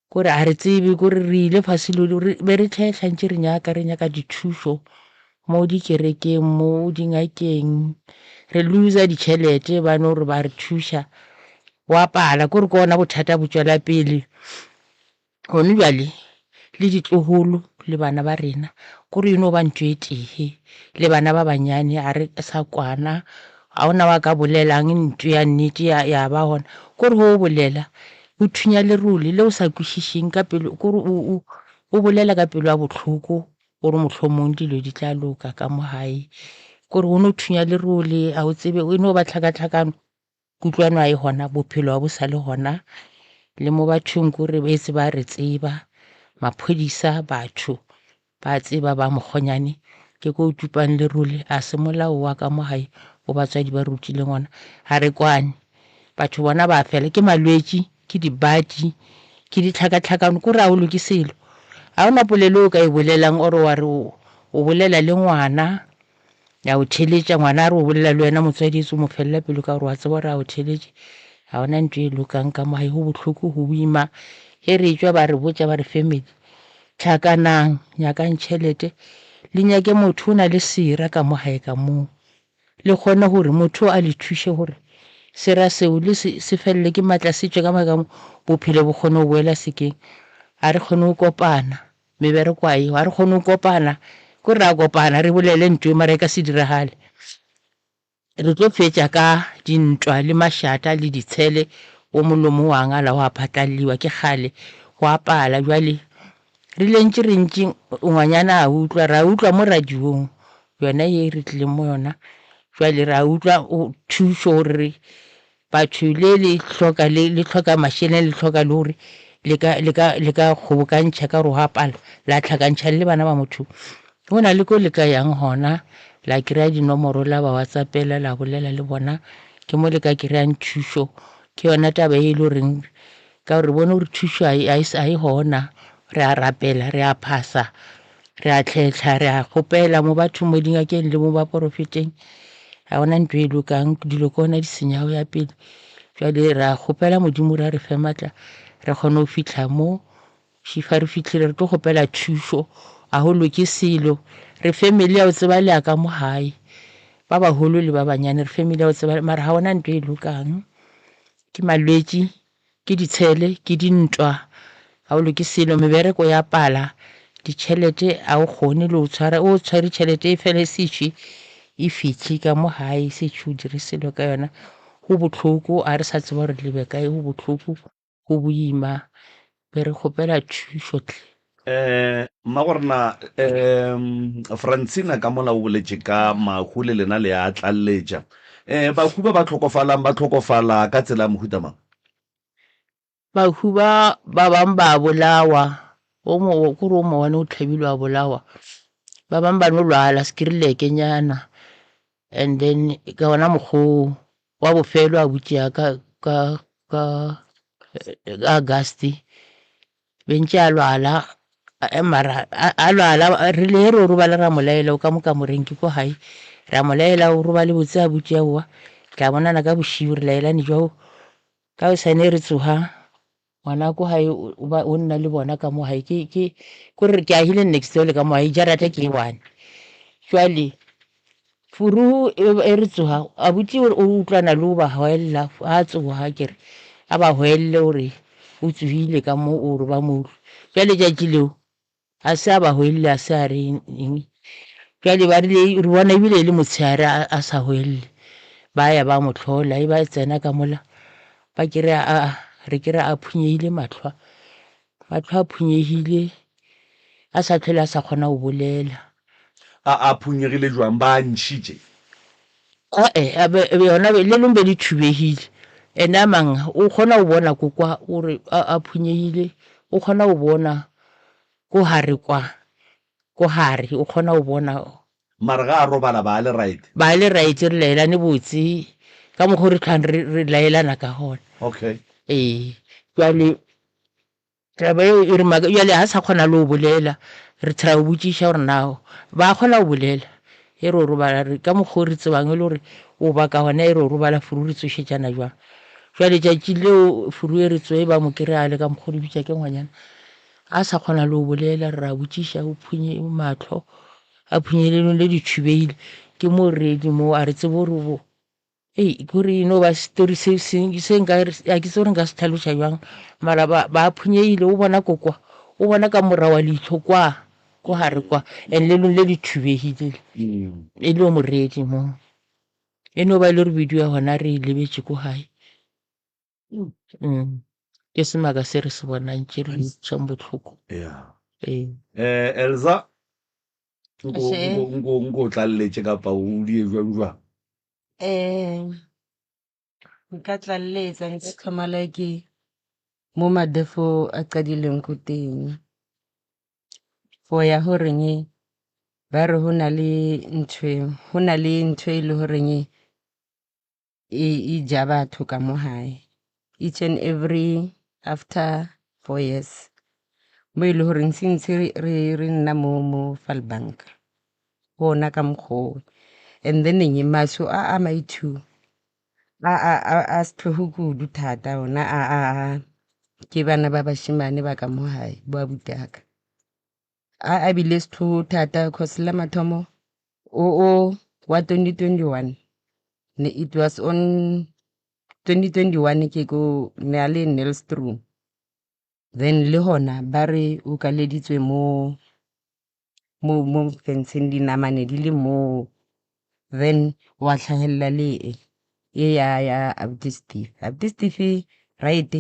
gore a re tsebe gore re ile fasilo be re tlhatlhantse re nyaka dithuso mo dikerekeng mo dingakeng re loser ditšhelete ba no re ba re thuša wa pala gore kona bothata bo tswela pele gone bjale le ditlogolo le bana ba rena gore eno ba ntšwetege le bana ba banyane a re sa kwana a ona wa ka bolelang ntwe ya nnete ya ba gona gore go bolela o thunya lerole le o sa kwešišeng ka pelo gore o bolela ka pelo ya botlhoko gore mohlomong dilo di tla loka ka mo hae gore o no thunya lerole a o tsebe o no ba tlhaka-tlhakano kutlwano a e gona bophelo wa bo sa le gona le mo bathong gore ba etse ba re tseba maphodisa batho ba tseba ba Mokgonyane ke go tupang lerole a se molao wa ka mo hae o batswadi ba rutileng ona ha re kwane batho bona ba fela ke malwetši ke dibadi ke ditlhaka-tlhakano gore a o loke selo a ona polelo o ka e bolelang ore wa re o bolela le ngwana ya o theletša ngwana a re o bolela le wena motswadi etso mo felela pelo ka gore wa tseba gore a o theletše ga ona ntho e lokang ka mo hae go bohloko go boima he re tšwa ba re botša ba re family tlhakanang nyakang tšhelete le nyake motho o na le sera ka mo hae ka moo le kgone gore motho a le thuše gore sera seo le se felele ke matla setswe ka maaka mo bophelo bo kgone go boela sekeng a re kgone go kopana mebereko a eo a re kgone go kopana ko re a kopana re bolele ntwe mara e ka se diragale re tlo fetša ka dintwa le mašata le ditshele o molomo wa ngala wa phatlalliwa ke kgale go a pala jwale re lentše re ntše ngwanyana a utlwa ra utlwa mo radiong yona ye re tlileng mo yona jwale ra utlwa thušo gore batho le hloka mašeleng le hloka le gore le ka kgobokantšha ka gore go a pala la tlhakantšha le bana ba motho go na le ko le ka yang gona la kry-a dinomoro la ba whatsappela la bolela le bona ke mo le ka kry-ang thušo ke yona taba e le goreng ka gore bone gore thušo a e gona re a rapela re a phasa re a tlhetlha re a kgopela mo bathong mo dingakeng le mo ba porofeteng ga gona ntho e lokang dilo ke ona di senyago ya pele jwale re a kgopela modimo re a re fe maatla re kgone go fitlha mo šifa re fitlhile re tlo kgopela thušo a go loke selo re family ya o tseba le ya ka mo hae ba bagolo le ba banyane re family ya o tseba mara ga gona ntho e lokang ke malwetši ke ditshele ke dintwa ga o loke selo mebereko ya pala ditšhelete a o kgone le o tshware tšhelete e fele setšwe e fitlhe ka mo hae setšwe o dire selo ka yona go botlhoko a re sa tseba gore lebe kae go botlhoko go boima be re kgopela thušo tle mma gorena Francina ka mola o boletse ka mahu le lena le a tlalletša bahu ba tlhokofala ka tsela ya mohuta mang? Bahu ba bang ba bolawa kore o mowane o tlhabilwe a bolawa ba bang ba no lwala skirilekenyana and then ka ona mokgwa wa bofelo a butšea ka Augusti bentše a lwala mara a lwala re le re o robala ra molaela o ka mo kamoreng ke ko hae ra molaela o robale botse a butšea oa tla bonana ka bošiu re laelane jwao ka osane re tsoga ngwana ko hae o nna le bona ka mo hae kore ke ahile next le ka mo hae jarata ke one jwale furu e re tsoga a butse o utlwana le o ba hoella a tsoga kere a ba hoelle ore o tsohile ka mo o re ba mo jwale tšatši leo a se a ba hoelle a se a re eng jwale ba rile re bona ebile le motshehare a sa hoelle ba ya ba mo tlhola e ba tsena ka mola ba kere re kere a phunyehile matlho a phunyehile a sa tlhole a sa kgona go bolela a phunyegile jwang ba ntšhitše yona le lombe le thubehile ene a mang o kgona go bona kokwa ore a phunyehile o kgona go bona ko hare ko hare o kgona go bona mara ga a robala ba le right re laelane botse ka mokgwa re tlhang re laelana ka gona okay jwale taba e re maka jwale ha sa kgona le go bolela re tshela go botšiša gore nao ba kgona go bolela e re o robala re ka mokgwa re tsebang e le gore o ba ka gona e re o robala furu re tsošetšana jwang jwale tšatši leo furu e re tsoe ba mo kry-a le ka mokgwa di bitša ke ngwanyana a sa kgona le go bolela re a botšiša o phunye matlho a phunyelelong le ditšhubehile ke mo redi mo a re tsebe gore bo kore no ba story se nka a ke se gore nka se tlhaloša jwang mara ba phunyehile o bona kokwa o bona ka morao wa leitlho kwa ko hare kwa and le long le dithubehile e le moredi mo e no ba le re video ya hona re lebetse ko hae ke semaka se re se bonang tše re tšang botlhoko Elza nko tlalletše kapa o die jwang jwang nka tlalletsa nka thoma like mo madefo a qadileng ko teng for ya goreng ba re go na le ntho e le goreng e ja batho ka mo hae each and every after 4 years mo e le goreng sentse re nna mo Falbank gona ka mokgwa and then maso a maithu a setlogo kudu thata ona ke bana ba bashimane ba ka mo hae ba butaka a bile setlogo thata cause la mathomo o wa 2021 it was on 2021 ke go ne a le Nelstrom then le hona ba re o kaleditswe mo fencing dinamane di le mo then wa tlhahella le ya Abdi right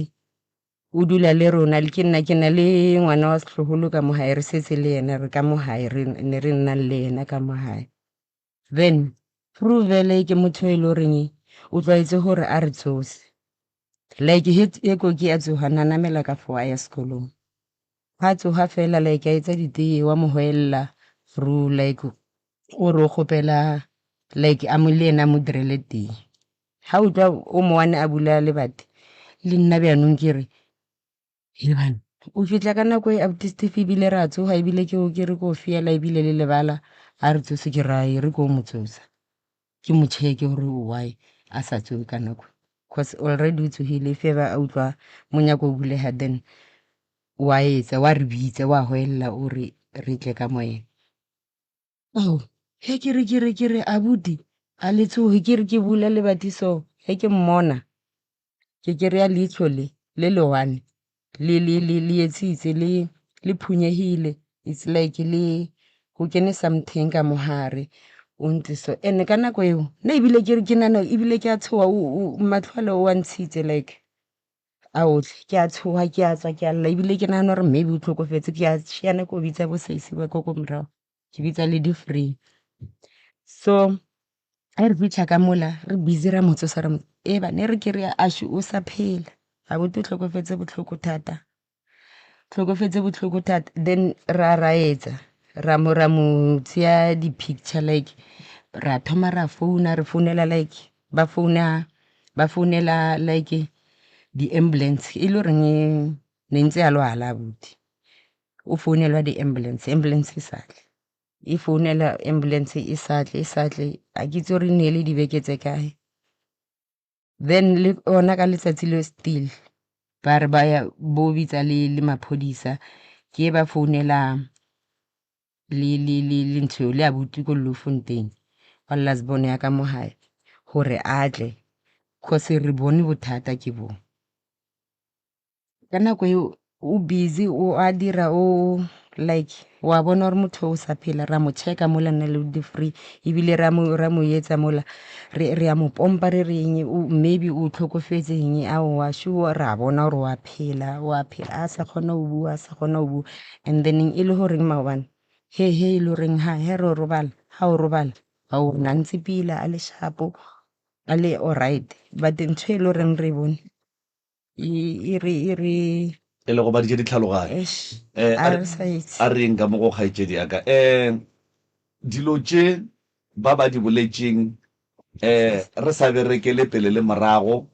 o dula le rona le ke nna le ngwana wa setlogolo ka mo hae re setse le yena re ka mo hae re ne re nna le yena ka mo hae then provele ke motho e le reng o tlwaetse gore a re tsose like e ko ke a tsoga nanamela ka fo ya sekolong ha tsoga fela like a etsa ditee wa mo hoella through like o re o gopela like a mo le ena mo direle tee ha o twa o moane a bula le bate le nna bjanong ke re he bana o fitla ka nako e Abdi bile ra tsoga ebile ke o ke re ko fiela ebile le lebala a re tsose ke rai re ko motsosa ke mo check gore why a sa tsoe ka nako cause already o tsogile feva a utlwa monyako o bulega then wa etsa wa re bitse wa hoella o re tle ka moya he ke re Abudi a le tsoge ke re ke bula le batiso he ke mmona ke re ya leitlho le one le etsitse le phunyehile it's like le go kene something ka mohare o ntse so ene ka nako eo na ebile ke re ke nana ebile ke a tshoa o matlhwalo o ntshitse like a otlhe ke a tshoga ke a tswa ke a lla ebile ke nagana gore maybe o tlhokofetse ke a šiana ko bitsa bosaisi ba ko morago ke bitsa le di-free so a re fitlha ka mola re busy ra motse sa re e bane re kry-a ashe o sa phela ga bote o tlhokofetse botlhoko thata then ra etsa ra mo tseya di-picture like ra thoma ra founa re founela like ba founela like di-ambulance e le goreng ne ntse a lwala abuti o founelwa di-ambulance e satle e founela ambulance e satle a ke itse gore ne le dibeke tse kae then le ona ka letsatsi le still ba re ba ya bo bitsa le maphodisa ke ba founela le ntho le abuti ko Lofontein wa Lasbone ya ka mo hae gore atle cause re bone bothata ke bo ka nako eo o busy o a dira o like wa bona gore motho o sa phela ra mo checka mola nna le di-free ebile ra mo etsa mola re a mo pompa re reng maybe o tlhokofetseng a wa sure ra bona gore wa phela a sa kgona go bua and then e le goreng maobane he e le goreng ha o robala ga o na ntse pila a le shapo a le alright but ntho e le goreng re bone e le go baditse ditlhaloganyo a reng ka mo go kgaitsedi aka dilo tse ba di boletseng re sa berekele pele le morago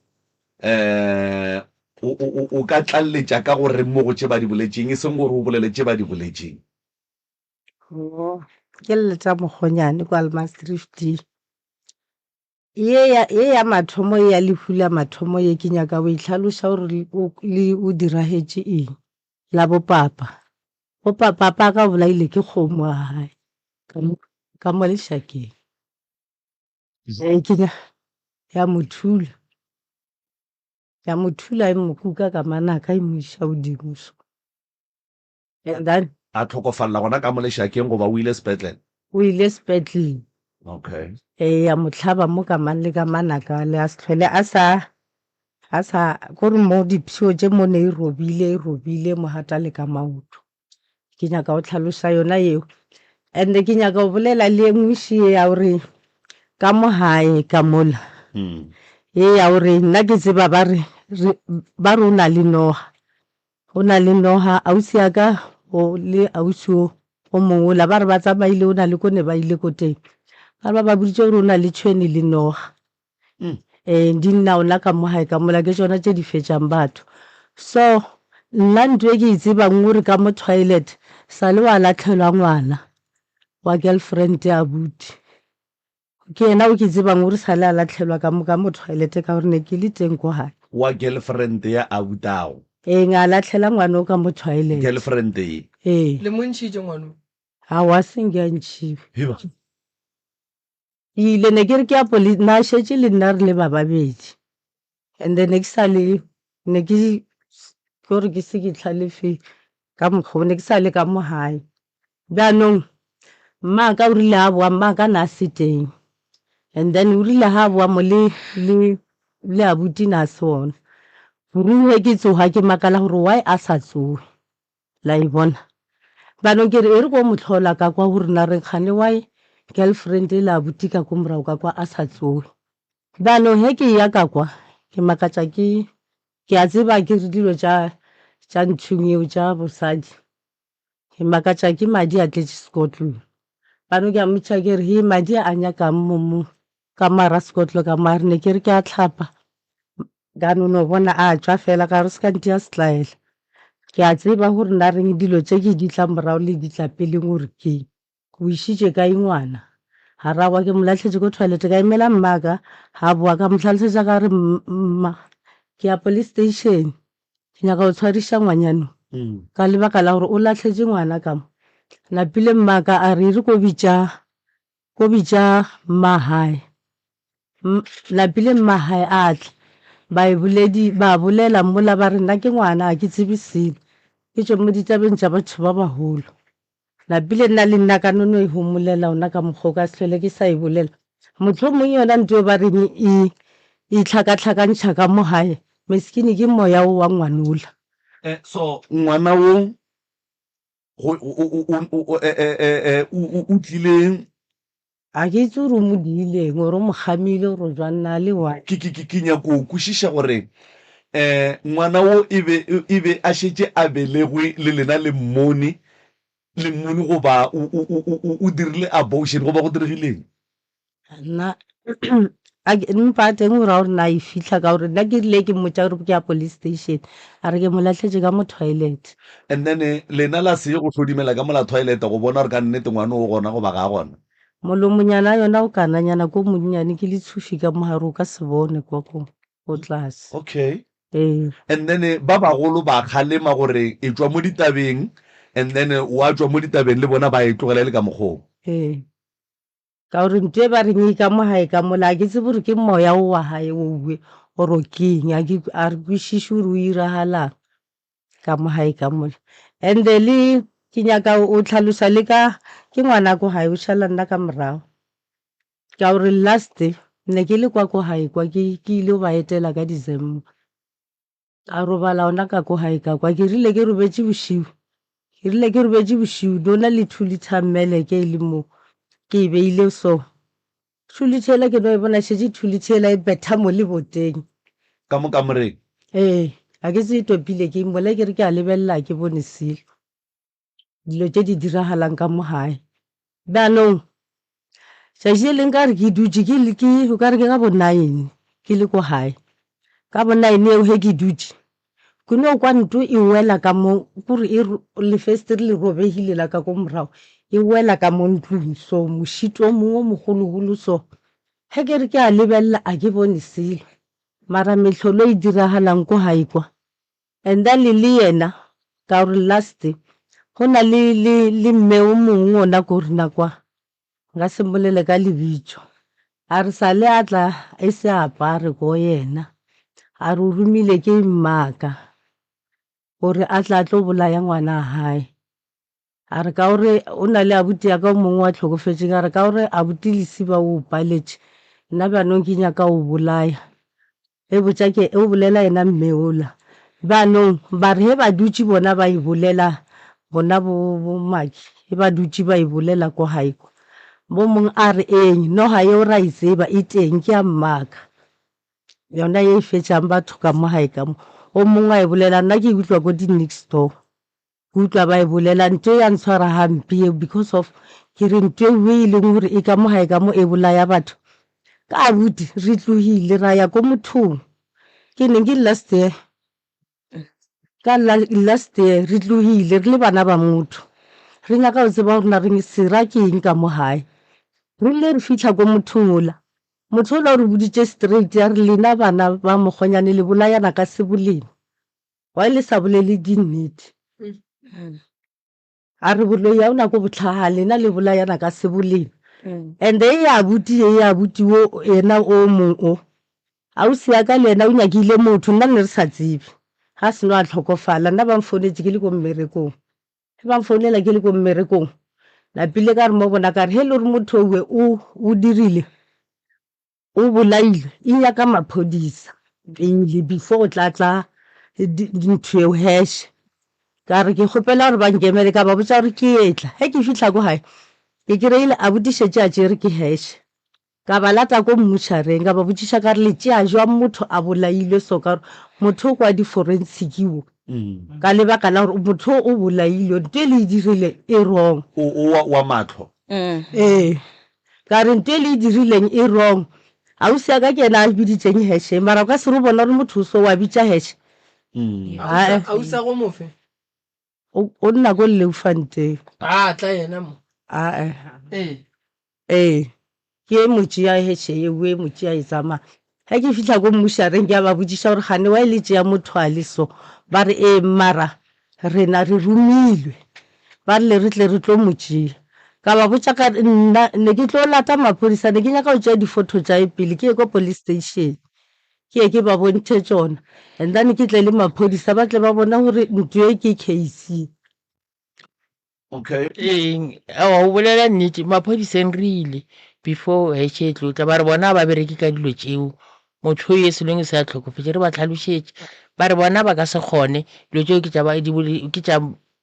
o ka tlalletša ka gore mo go tse ba di boletseng e seng gore o bolele tse ba di boletseng ke letsa mogonyane kwa Almastrift ye ya mathomo ya lefula mathomo ye ke nyaka o itlhaloša gore o diragetse eng la bopapa ka bolaile ke kgomo a hae ka mo lešakeng ya mothula e mokuka ka manaka e moiša godimo so and then a tlhokofalela gona ka mo lešakeng goba o ile sepetlele okay ya motlhaba mo ka mang le ka manaka le a se tlhole a sa kore mo diphio tse mo ne e robile mo hata le ka maoto ke nyaka o tlhalosa yona eo and ke nyaka o bolela le ngwiši ya gore ka mo hae ka mola ye ya gore nna ke tseba ba re o na le noga ausi ya ka le ausi o mongwe la ba re ba tsamaile o na le kone ba ile ko teng ba boditse gore o na le tshweni le noga di nna ona ka mo hae ka mola ke tsona tse di fetšang batho so nna ntho e ke e tsebang gore ka mo toilet sa le wa latlhelwa ngwana wa girlfriend ya abuti ke yena o ke tsebang gore sa le a latlhelwa ka mo toilet ka gore ne ke le teng ko hae wa girlfriend ya abutao nga latlhela ngwana o ka mo toilet girlfriend le montšhitše ngwana ha wa sengantšhiwe ile ne ke re ke apo na šetse le nna re le ba babedi and then ke sa le ne ke gore ke se ke tlhalefe ka mokgwa ne ke sa le ka mo hae jaanong mmaka o rile a boa mmaka na se teng and then o rile ha boa mo le abuti na se ona boruhe ke tsoga ke makala gore why a sa tsoge la e bona banong ke re e re ko motlhola ka kwa gore na re kgane why girlfriend e la abuti ka ko morago ka kwa a sa tsoge banong he ke ya ka kwa ke makatša ke a tseba ke re dilo tša ntšhong eo tša bosadi ke makatša ke madi a tletše Scotland banong ke a motšha ke re he madi a nyakang mo ka mara Scotland ka mare ne ke re ke a tlhapa ka no bona a tšwa fela ka re se ka ntia setlaela ke a tseba gore nna reng dilo tse ke di tla morago le di tla peleng gore ke o išitše ka ngwana ha ra wa ke molatlhetse ko toilet ka emela mmaka ha boa ka motlhalosetša ka re mma ke ya police station ke nyaka go tshwariša ngwanyano ka lebaka la gore o latlhetse ngwana ka mo napile mmaka a re ko bitša mmahae napile mmahae a tla ba bolela mola ba re nna ke ngwana a ke tsebe selo ke tšwe mo ditabeng tša batho ba bagolo napile nna le nna ka nono e homolela ona ka mokgwa ka se tlhole ke sa e bolela motlho mongwe yona ntho ba reng e tlhakatlhakantšha ka mo hae Meskini ke moya o wa ngwanola. So ngwana wo o tlileng a ke itse gore o mo diileng gore o mo gamile gore o jwanna le wa ke nyako o kwešiša gore ngwana wo e be a šetse a belegwe le lena le mmone goba o dirile abortion goba go diregileng nna mpa a teng gore a gore na e fitlha ka gore nna ke rile ke mmotsa gore ke ya police station a re ke mo latlhetse ka mo toilet. And then lena la seye go tlhodimela ka mola toilet go bona gore ka nnete ngwana o gona goba ga gona molomonyana yona o kananyana ko monnyane ke le tshufi ka mogare o ka se bone ko tlase. Okay. And then ba bagolo ba kgalema gore e tswa mo ditabeng and then wa tswa mo ditabeng le bona ba e tlogela le ka mogong. Ka gore ntwe ba reng e ka mogae ka mola ke tse gore ke moya o wa gae owe gore o keng a re kwešiše gore o iragalang ka mogae ka mola and le ke nyaka o tlhalosa le ka ke ngwana ko gae o šala nna ka morago ka gore last ne ke le kwa ko gae kwa ke ile ba etela ka December a robala ona ka ko gae ka kwa ke rile ke robetse bosiu dona le thulitha mmele ke le mo ke beile so thulithela ke no e bona šetse thulithela e betha mo le boteng ka mo kamoreng a ke se topile ke mmola ke re ke a lebella ke bone selo dilo tse di diragalang ka mo gae banong tšatši e leng ka re ke dutse o ka re ke ka bo 9 ke le ko gae ka bo 9 eo he ke dutse ke no kwa ntlo e wela ka mo gore le festere le robegile la ka ko morago e wela ka mo ntlong so mošito o mongwe mogologolo so he ke re ke a lebella a ke bone selo mara metlholo e diragalang ko gae kwa and then le yena ka gore last go na le mme o mongwe ona ko rena kwa nka se mmolele ka lebitso a re sa le a tla e se apare ko yena a re o romile ke mmaka gore a tla tlo bolaya ngwana a gae a re ka gore o na le abuti ya ka o mongwe wa tlhokofetse ka re ka gore abuti lesiba o paletše nna banong ke nyaka o bolaya e botsa ke o bolela yena mme ola banong ba re he ba dutse bona ba e bolela bona bo maki he ba dutse ba e bolela ko gae bo mongwe a re no ga ye o ra itseba e teng ke a mmaka yona ye e fetšang batho ka mo gae ka mo o mongwe a e bolela nna ke utlwa ko di-next door ke utlwa ba e bolela ntho ya ntshwara hampe because of ke re ntho e leng gore e ka mo gae ka mo e bolaya batho ka abuti re tlogile ra ya ko mothong ke neng ke last year re tlogile re le bana ba motho re nyaka go tseba gore na re sera ke eng ka mo gae re ile re fitlha ko mothong ola motho ola o re boditše straight ya re lena bana ba mokgonyane le bolayana ka seboleng wa le sa bolele dinnete a re boloi ya ona ko botlhaga lena le bolayana ka seboleng and e abuti wo ena o mong ausi ya ka le yena o nyakile motho nna ne re sa tsebe ga seno a tlhokofala nna ba mfonetse ke le ko mmerekong ba mfonela ke le ko mmerekong lapile ka re mo bona ka re he le gore motho owe o dirile o bolaile e nyaka maphodisa pele before o tla ntho eo hash ka re ke kgopela gore ba nkemele ka ba botsa gore ke etla he ke fitlha ko gae ke kry-ile a botišetse a tšere ke hash ka ba lata ko mmušareng ka ba botšiša ka re le tšea jwa motho a bolailwe so ka gore motho o kwa di-forensic wo ka lebaka la gore motho o bolailwe nto e le e dirile e wrong wa matlho ka re nto e le e dirileng e wrong ausi ya ka ke ena a biditseng hashe mara o ka se re bona gore motho o so wa bitša hashe ausa go mofe o nna ko Leufanteng tla yena mo ke motši ya hashe ewe motši ya e tsamaya ga ke fitlha ko mmušareng ke a ba botsiša gore gane wa e letse ya motho a le so ba re mara rena re romilwe ba re le re tle re tlo motšea ka ba botsa ka nna ne ke tlo lata maphodisa ne ke nyaka go tšea difoto tša e pele ke ye ko police station ke ye ke ba bontšhe tsona and then ke tle le maphodisa ba tle ba bona gore ntho e ke case okay o bolela nnete maphodiseng re ile before heshe tlotla ba re bona ba bereke ka dilo tšeo motho ye selong se a tlhokofetse re ba tlhalošetse ba re bona ba ka se kgone dilo tseo ke tša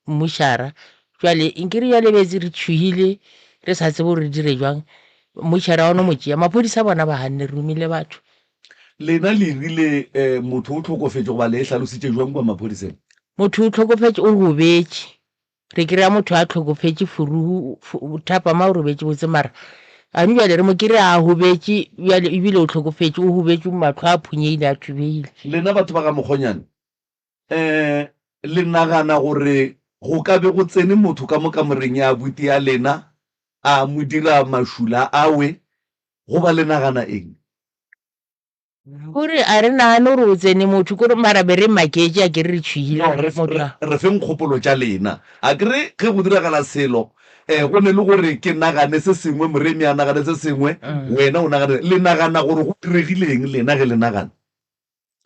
mmušara jwale nkere ya lebetse re tšhohile re sa tsebe gore re dire jwang mmušara wa no mo tšea maphodisa bona ba ganne re romile batho lena le rile motho o tlhokofetse goba le e tlhalositše jwang kwa maphodiseng motho o tlhokofetse o robetse re kry-a motho a tlhokofetse thapama o robetse botse mara ane bjale re mo kry a hobetse ebile o tlhokofetse o hobetse matlho a phunyeile a thubeile lena batho ba ka mokgonyane le nagana gore go ka be go tsene motho ka mo kamoreng ya abuti ya lena a mo dira mašula awe goba le nagana eng gore a re nagane gore o tsene motho kore mara be re maketse a ke re tšhwile re feng kgopolo tša lena a kere ge go diragala selo go ne le gore ke nagane se sengwe moremi a nagane se sengwe wena o nagane le nagana gore go diregileng lena ge le nagana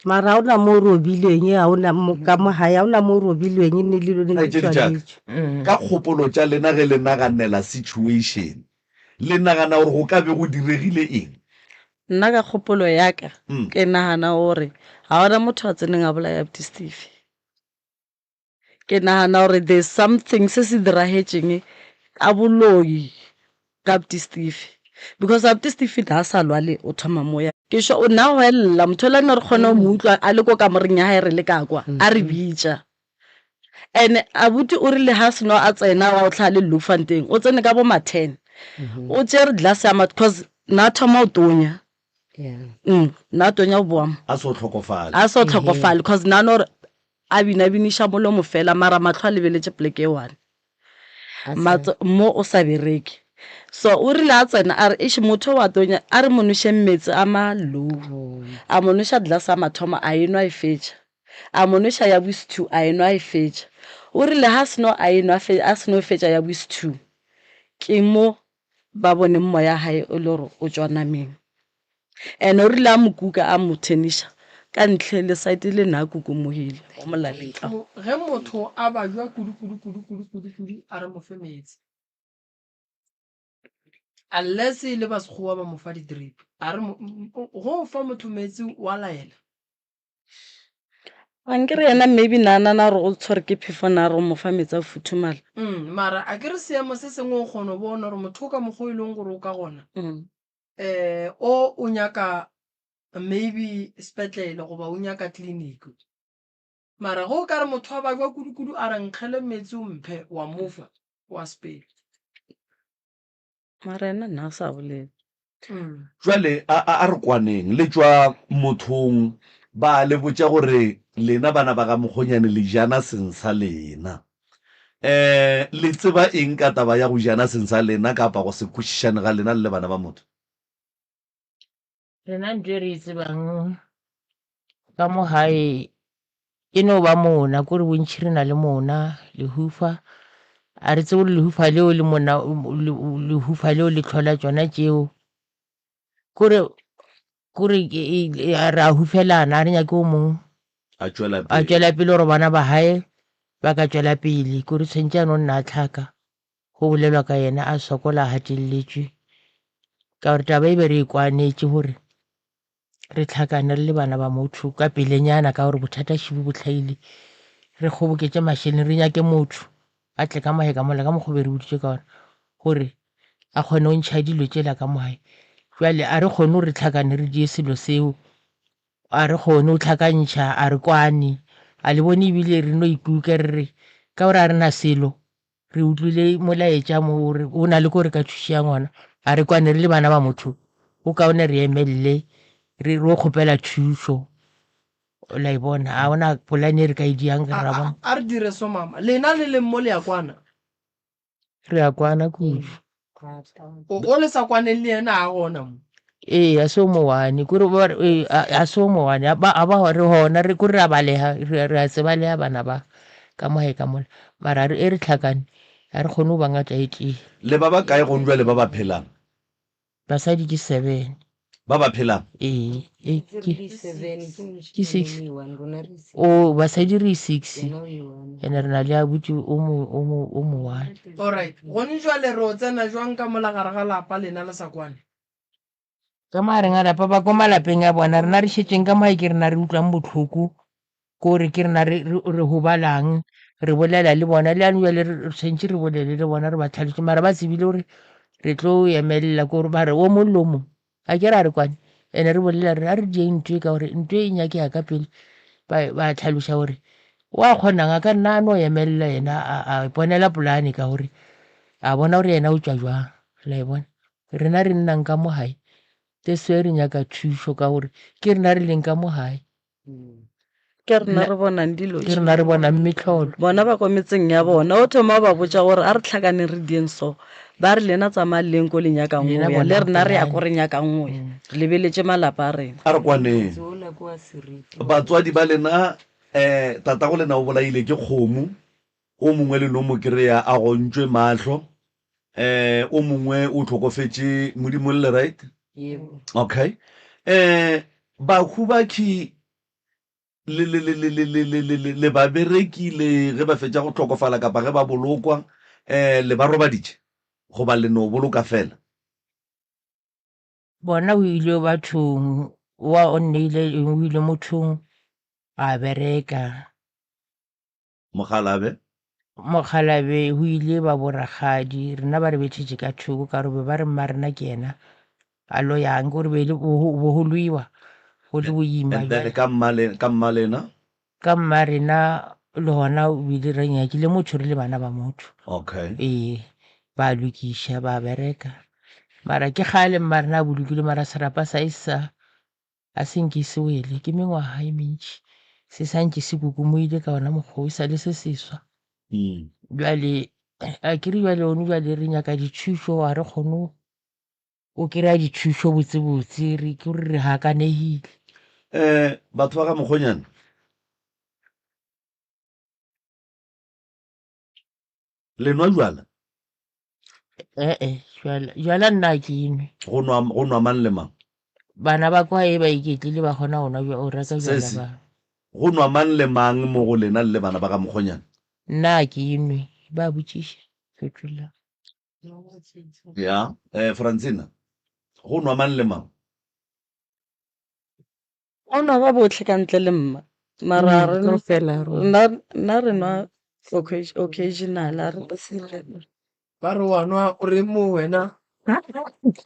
mara ha ona mo robileng ha ona ka mohae ha ona mo robileng ne le lone le tshwanetse ka kgopolo tša lena ge le naganela situation le nagana gore go ka be go diregile eng nna ka kgopolo ya ka ke nagana gore ha ona motho a tseneng a bolaya Abuti Steve ke nagana gore there's something se se diragetseng a boloi ka Abuti Steve because Abuti Steve da sa lwale o thoma moya ke sho o na hwella motho la nna re kgona mo utlwa a le ko kamoreng ya hae re le ka kwa a re bitša and abuti o rile ha seno a tsena wa o tlhale Lufanteng o tsene ka bo ma 10 o tsere glass ya because na thoma o tonya na tonya o boam a so tlhokofale because na no a binisha molomo fela mara matlho a lebeletse pleke one mo o sa bereke so o rile a tsena a re ish motho wa tonya a re monoshe mmetse a malo a monosha glass a mathoma a enwa e fetša a monosha ya bus 2 a enwa e fetša o rile ha seno a enwa a seno fetša ya bus 2 ke mo ba bone moya hae o le gore o tswana meng and o rile a mokuka a mothenisha ka ntle le site le na kuku mohile o molaleng ge motho a ba jwa kudu a re mo fe metsi unless le ba sekgowa ba mo fa di-drip a re go fa motho metsi wa laela ankere yena maybe nana re o tshware ke phefo na re mo fa metsi a futhumala mara a ke re seemo se sengwe o kgona bona gore motho o ka mokgwa e leng gore o ka gona o nyaka maybe sepetlele goba o nyaka tleliniki mara go ka re motho a ba jwa kudu a re nkgele metsi o mphe wa mofa wa sepele mara ena nna sa bolele jwale a re kwaneng le tswa mothong ba le botša gore lena bana ba ka mokgonyane le jana sensa lena le tseba eng ka taba ya go jana sensa lena kapa go se kwešišane ga lena le bana ba motho rena ntho e re e tsebang ka mo hae e no ba mona kore bontšhi re na le mona lehufa a re tsebe lehufa leo le mona lehufa leo le tlhola tsona tšeo kore re a hufelana a re nyake o mongwe a tšwela pele gore bana ba hae ba ka tšwela pele kore tshwentse ano nna a tlhaka go bolelwa ka yena a sokola a hateletšwe ka gore taba e be re e kwanetše gore re tlhakane re le bana ba motho ka pelenyana ka gore bothata šibo bo tlhaile re kgoboketse mašheleng re nyake motho a tle ka mohae ka mola ka mokgobe re boditše ka ona gore a kgone go ntšha dilo tšela ka mohae jwale a re kgone gore re tlhakane re die selo seo a re kgone o tlhakantšha a re kwane a le bone ebile re no ikuke re re ka gore a re na selo re utlwile molaetša mo gore o na le ko re ka thušia ngwana a re kwane re le bana ba motho o kaone re emelele re ro kgopela thušo la e bona a ona polane re ka e diang ka rabona a re dire so mama lena le leng mo le ya kwana re ya kwana kudu o le sa kwaneng le yena a gona mo a se o mowane kore a se o mowane a ba re gona re kore re a balega re a tsebaleya bana ba ka mogae ka mola mara e re tlhakane a re kgone go ba ngata e tee le ba ba kae go jwa le ba ba phelang basadi ke 7 ba ba phelang ke 6 o basadi re 6 ene re na le abuti o mo one alright gone jwale re o tsena jwang ka mola gare ga lapa lena le sa kwane ka maareng a lapa ba ko malapeng a bona rena re šetšeng ka moe ke rena re utlwang botlhoko kore ke rena re gobalang re bolela le bona le ane jale re tshwantse re bolele le bona re ba tlhalose mara ba tsebile gore re tlo emelela kore ba re o mollo mo a ke ra re kwane ene re bolela re a re dieng ntwe ka gore ntwe e nyake ya ka pele ba tlhaloša gore wa kgonang a ka nna a no emelela yena a ponela polane ka gore a bona gore yena o tšwa jwang la e bona rena re nnang ka mo gae teswe re nyaka thušo ka gore ke rena re leng ka mo gae ke rena re bonang dilo ke rena re bonang metlholo bona ba kwa metseng ya bona o thoma ba botša gore a re tlhakaneng re dieng so ba re lena tsamaya leng ko le nyakang Lena ngoya le bona rena re ya polane. ko re nyakang ngoya lebeletse malapa a rena a re kwaneng batswadi ba lena tata go lena o bolaile ke kgomo o mongwe le no mo kry-a a gontswe matlho o mongwe o tlhokofetse modimo le right okay bahubaki le ba berekile ge ba fetša go tlhokofala kapa ge ba bolokwa le ba robaditše goba le no boloka fela bona o ile bathong wa o nneile o ile mothong a bereka mogalabe mokgalabe o ile ba boragadi rena ba re betšhetše ka thoko ka robe ba re mma rena ke ena a lo yang gore be le boholwiwa go le boima and then ka mmalena ka mma rena le gona o ile re nyakile motho re le bana ba motho okay ee ba lokiša ba bereka mara ke kgale mma rena a bolokile mara serapa sa isa a senke se wele ke mengwaga e mentši se sanke se kukumoile ka ona mokgwa o sa le se seswa jale a kere jale one jale re nyaka dithušo wa re kgone o kry-a dithušo botsebotse re ke gore re gakanegile batho ba ka mokgonyana le nwa jwala jala nna ke enwe go nwa mang le mang bana ba kwa e ba iketlile ba kgona o reka jala Sesi. ba go nwa mang le mang mo go lena le bana ba ka mokgonyana nna ke enwe ba botšiša fetola ya Francina go nwa mang le mang o nwa ba botlhe ka ntle le mma mara nna re nwa occasional a re ba re wa nwa o re mo wena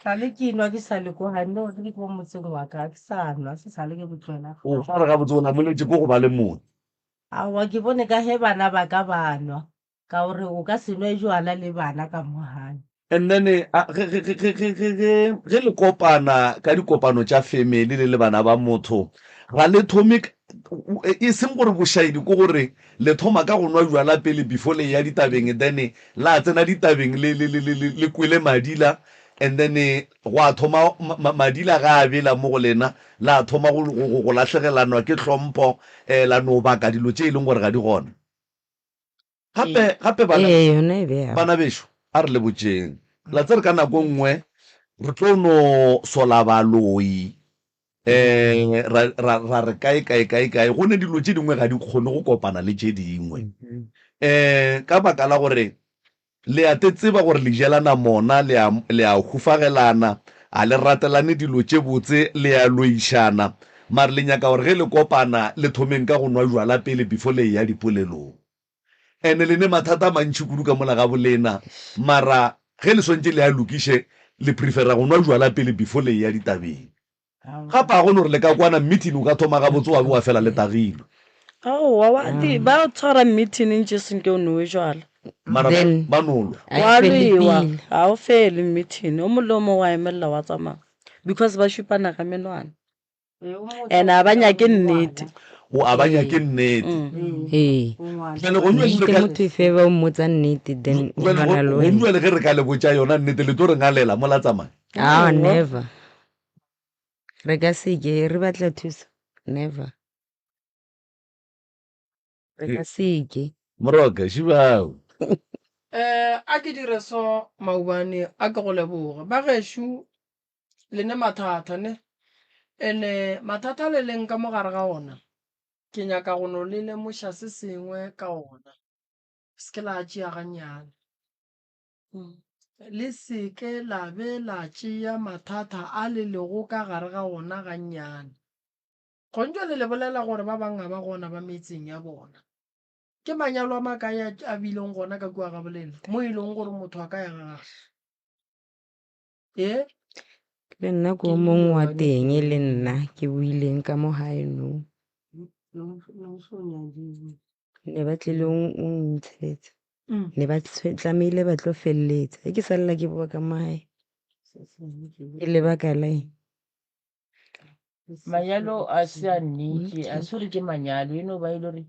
sale ke nwa ke sale ko gane o ke ko motseng wa ka ke sa nwa se sale ke botlwela o fa re ga botse o namoletse ko go ba le mone awa ke bone ka he bana ba ka banwa ka gore o ka se nwe jwala le bana ka mogane and then ge le kopana ka dikopano tša family le bana ba motho ga le thome e seng gore bošaedi ko gore le thoma ka go nwa jwala pele before le ya ditabeng then la tsena ditabeng le kwele madila and then go a thoma madila ga a bela mo go lena la thoma go latlhegelanwa ke tlhompho la no baka dilo tše e leng gore ga di gona gape bana bešo a re le botšeng la tse re ka nako nngwe re tlo no sola baloi ra re kae gone dilo tše dingwe ga di kgone go kopana le tše dingwe ka baka la gore le a te tseba gore le jelana mona le a hufagelana a le ratelane dilo tše botse le a loišana mare le nyaka gore ge le kopana le thomeng ka go nwa jwala pele before le ya dipolelong ene le ne mathata mantši kudu ka mola ga bolena mara ge le swantse le a lokiše le prefera go nwa jwala pele before le ya ditabeng gape ga gone gore le ka kwana meeting o ka thoma ga botse wa be wa fela le tagilwe aowa ba tshwara meeting ntse senke o nowe jwala mara ba nolo wa lwewa ga o fele meeting o mole o mo wa emelela wa tsamaya because ba šupana ka menwana and a ba nyake nnete o a banya ke nnete motho fe ba o mmotsa nnete then le ge re ka le botša yona nnete le to re ngalela mo la tsamaya never re ka seke re batla thusa never re ka seke moroka šibao a ke dire so maubane a ke go leboga ba gešo le ne mathata ne ene mathata le leng ka mogare ga ona ke nyaka go no le lemoša se sengwe ka ona se ke la tšea gannyane le seke la be la tšea mathata a le lego ka gare ga gona gannyane. Gontšwe le bolela gore ba bangwe ba gona ba metseng ya bona. Ke manyalo a makae a bileng gona ka kua ga bolele mo e leng gore motho a ka ya gagwe. Le nna ko mong wa teng le nna ke buileng ka mo hae no. Ne ba tlile o ntshetsa. Ne ba tlamehile ba tlo felletsa. E ke salla ke bua ka mae. E lebaka la eng? Manyalo a se a nnete a se re ke manyalo eno ba ile hore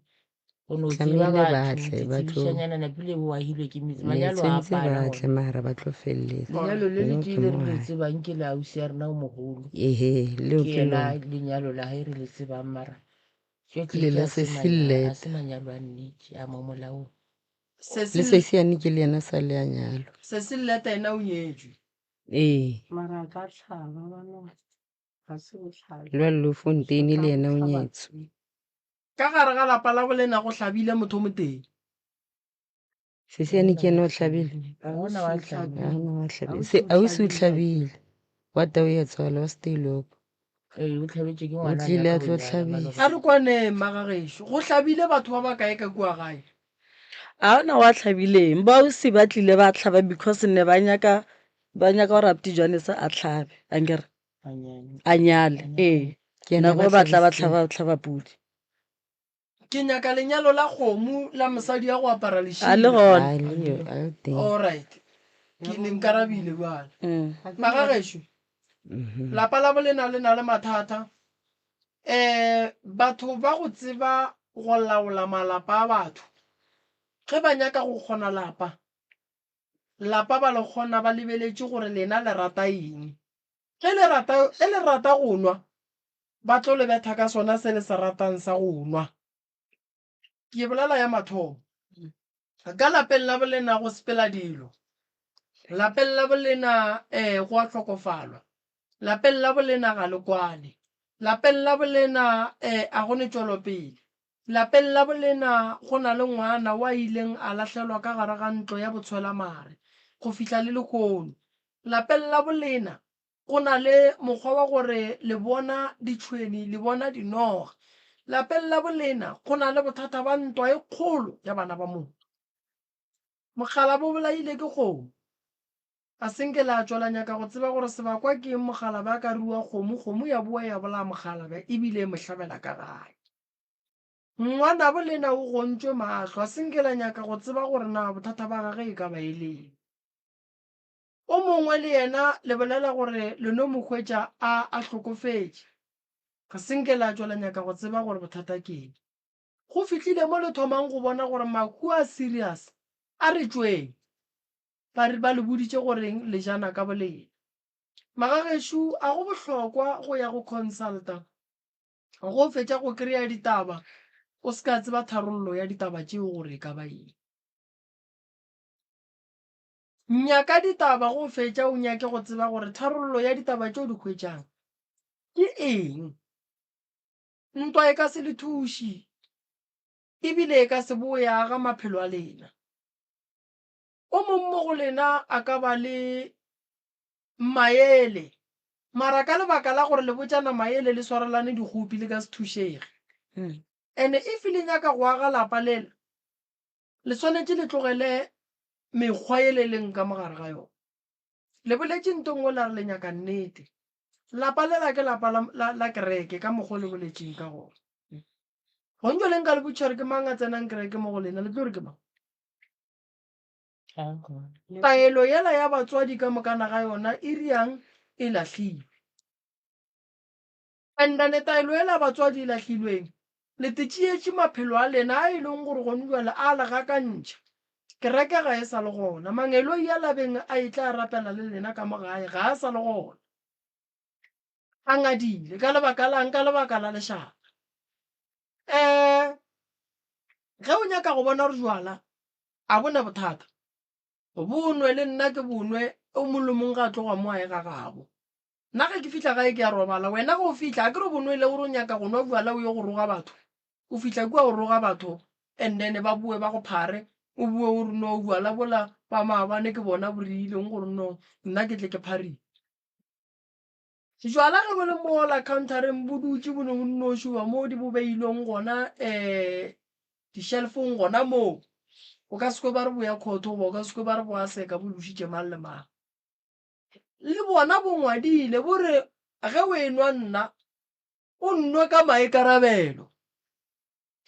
o no tseba batho napile o ahilwe ke metsi manyalo a apana batle mara ba tlo felletsa. lenyalo le le ke le re tsebang ke la ausi ya rena o mogolo leo ke la lenyalo la hae re le tsebang mara le la se a se manyalo a nnete a mo molaong. Le se siane ke le yena sa le a nyalo. Se se leta ena o nyetswe. Mara ka tlhaba bana ga se botlhale. Lo Fontaine le yena o nyetswe. Ka gare ga lapa la bolena go hlabile motho mo teng. Se siane ke yena o hlabile. Ona wa hlabile. Se ausi o hlabile. Wa tau ya tswala wa Steylock. O tlhabetse ke ngwana. O tlile a tlo hlabisa. A re kwane magagesho go hlabile batho ba ba kae ka kua gae. A ona wa tlhabileng ba ausi ba tlile ba tlhaba because ne ba nyaka gore Abuti Johannes a tlhabe angere a nyale na go batla ba tlhaba pudi. Ke nyaka lenyalo la kgomo la mosadi ya go apara lešilo. A le gona. Alright. Ke le nkarabile bana. Magagesho. Lapa la bolena le na le mathata. Batho ba go tseba go laola malapa a batho. Ge ba nyaka go kgona lapa ba le kgona ba lebeletse gore lena le rata eng. Ge le rata go nwa ba tlo le betha ka sona se le se ratang sa go nwa. Ke bolela ya mathomo. Ka lapeng la bolena go sepela dilo. Lapeng la bolena go a tlhokofalwa. Lapeng la bolena ga le kwane. Lapeng la bolena a gone tšwelopele. Lapeng la bolena go na le ngwana wa ileng a latlhelwa ka gare ga ntlo ya botshwela mare go fihla le lekono. Lapeng la bolena go na le mokgwa wa gore le bona ditšhweni le bona dinoga. Lapeng la bolena go na le bothata ba ntwa e kgolo ya bana ba motho. Mogala bo bolaile ke kgomo. A senke la tswela nyaka go tseba gore sebakwa ke mogala ba ka rua kgomo ya bua ya bola mogala ba ebile mohlabela ka gae. Ngwana bolena o gontšwe mahlo a senke la nyaka go tseba gore na bothata ba gagwe e ka ba eleng. O mongwe le yena le bolela gore le no mokgwetša a hlokofetše. Ga senke la tswela nyaka go tseba gore bothata ke eng. Go fitlhile mo le thomang go bona gore mahu a serious a re tšweng. Ba le boditše goreng le jana ka bolena. Magagesho a go bohlokwa go ya go consulta go fetša go kry-a ditaba o se ka tseba tharollo ya ditaba tšeo gore e ka ba eng. Nyaka ditaba go fetša o nyake go tseba gore tharollo ya ditaba tšeo di hwetšang ke eng. Ntwa e ka se le thuši ebile e ka se boya ga maphelo a lena. O mongwe go lena a ka ba le maele mara ka lebaka la gore le botjana maele le swarelane dikgopi le ka se thušege. Ene if le nyaka go aga lapa lela le swanetše le tlogele mekgwa e le leng ka mogare ga yona. Le boletše ntong la re le nyaka nnete. Lapa lela ke lapa la kereke ka mokgwa le boletšeng ka gona. Gonjo le nka le botšhore ke mang a tsenang kereke mo go lena le tlo re ke mang. Taelo yela ya batswadi ka mokana ga yona e riang e lahlilwe. Andane taelo yela batswadi e lahlilweng le tetšietše maphelo a lena a e leng gore gone jwale a lega ka ntšha. Kereke ga e sa le gona. Mangelo ya labeng a e tla rapela le lena ka mogae ga a sa le gona. A ngadile ka lebaka la lešaka. Ge o nyaka go bona re jwala a bona bothata. Bonwe le nna ke bonwe o molomong ga tloga mo a e ga gago. Nna ge ke fihla gae ke a robala wena go fihla a ke re bonwe le gore o nyaka go nwa jwala o ye go roga batho. O fihla kua go roga batho and then ba bue ba go phare o bue o re no jwala bola ba maabane ke bona borileng gore no nna ke tle ke pharime sejwala ge bo le mola countereng bo dutse bo ne bo nnošiwa mo di bo beilweng gona di-shelfong gona moo o ka sekwe ba re bo ya khotho goba o ka sekwe ba re bo a seka bo dusitše mang le mang le bona bo ngwadile bore ge o enwa nna o nnwe ka maikarabelo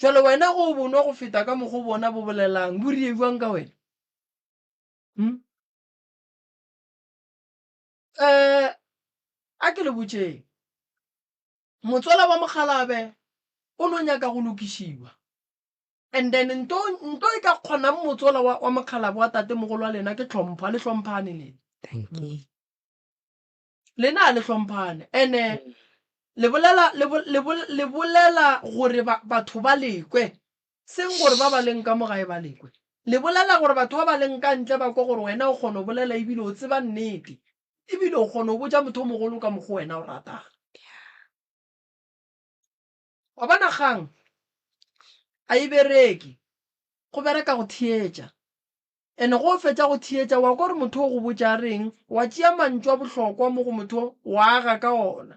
jalo wena go bonwa go feta ka mokgwa bona bo bolelang bo riebuang ka wena a ke le botšeng motswala wa mokgalabe o no nyaka go lokišiwa and then nto e ka kgonang motswala wa mokgalabe wa tate mogolo wa lena ke tlhompha le tlhomphane lena a le tlhomphane ene le bolela gore batho ba lekwe seng gore ba ba leng ka mogae ba lekwe le bolela gore batho ba ba leng ka ntle ba kwa gore wena o kgona go bolela ebile o tseba nnete ebile o kgona go botja motho o mogolo ka mokgwa wena o ratang wa bona kgang a e bereke go bereka go thietša ene go fetša go thietša wa gore motho o go botja reng wa tšea mantšu a bohlokwa mo go motho wa aga ka ona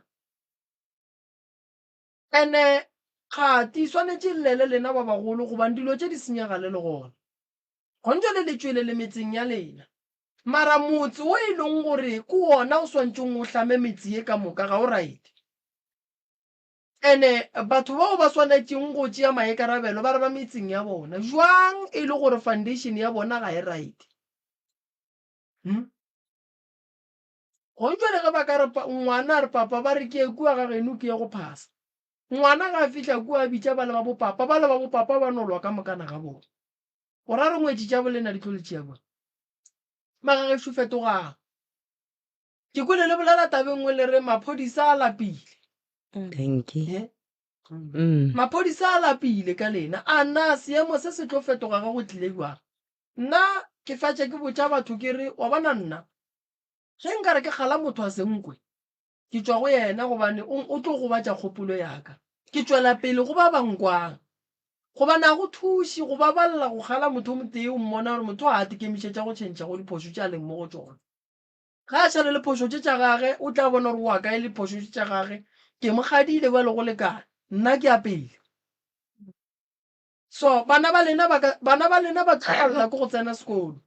ene kgati swanetše llele lena ba bagolo gobane dilo tše di senyega le gona gontšo le letšwele le metseng ya lena mara motse o e leng gore ke ona o swantšeng o hlame metse ye ka moka ga o right ene batho bao ba swanetšeng go tšea maikarabelo ba re ba metseng ya bona jwang e le gore foundation ya bona ga e right gontšo le ge ba ka re ngwana a re papa ba re ke kua ga geno ke ye go phasa ngwana ga a fitlha kua bitša ba le ba bopapa ba nolwa ka mokana ga bona go ra re ngwetši tša bolena di tloletšea bona magagešo fetogang ke kwele le bolela tabeng ngwe le re maphodisa a lapile maphodisa a lapile ka lena a nna seemo se se tlo fetoga ga go tlile jwang nna ke fatše ke botša batho ke re wa bona nna ge nka re ke kgala motho a senkwe ke tšwa go yena gobane o tlo go batša kgopolo yaka ke tšwela pele go ba bankwang gobane a go thuše go babalela go kgala motho o motee o mmona gore motho a atekemišetša go tšhentšha go diphoso tša leng mo go tsona ga a šale le phoso tše tša gage o tla bona gore wa kae le phoso tše tša gage ke mogadile ba le go lekana nna ke a pele so bana ba lena ba tlhalela ke go tsena sekolo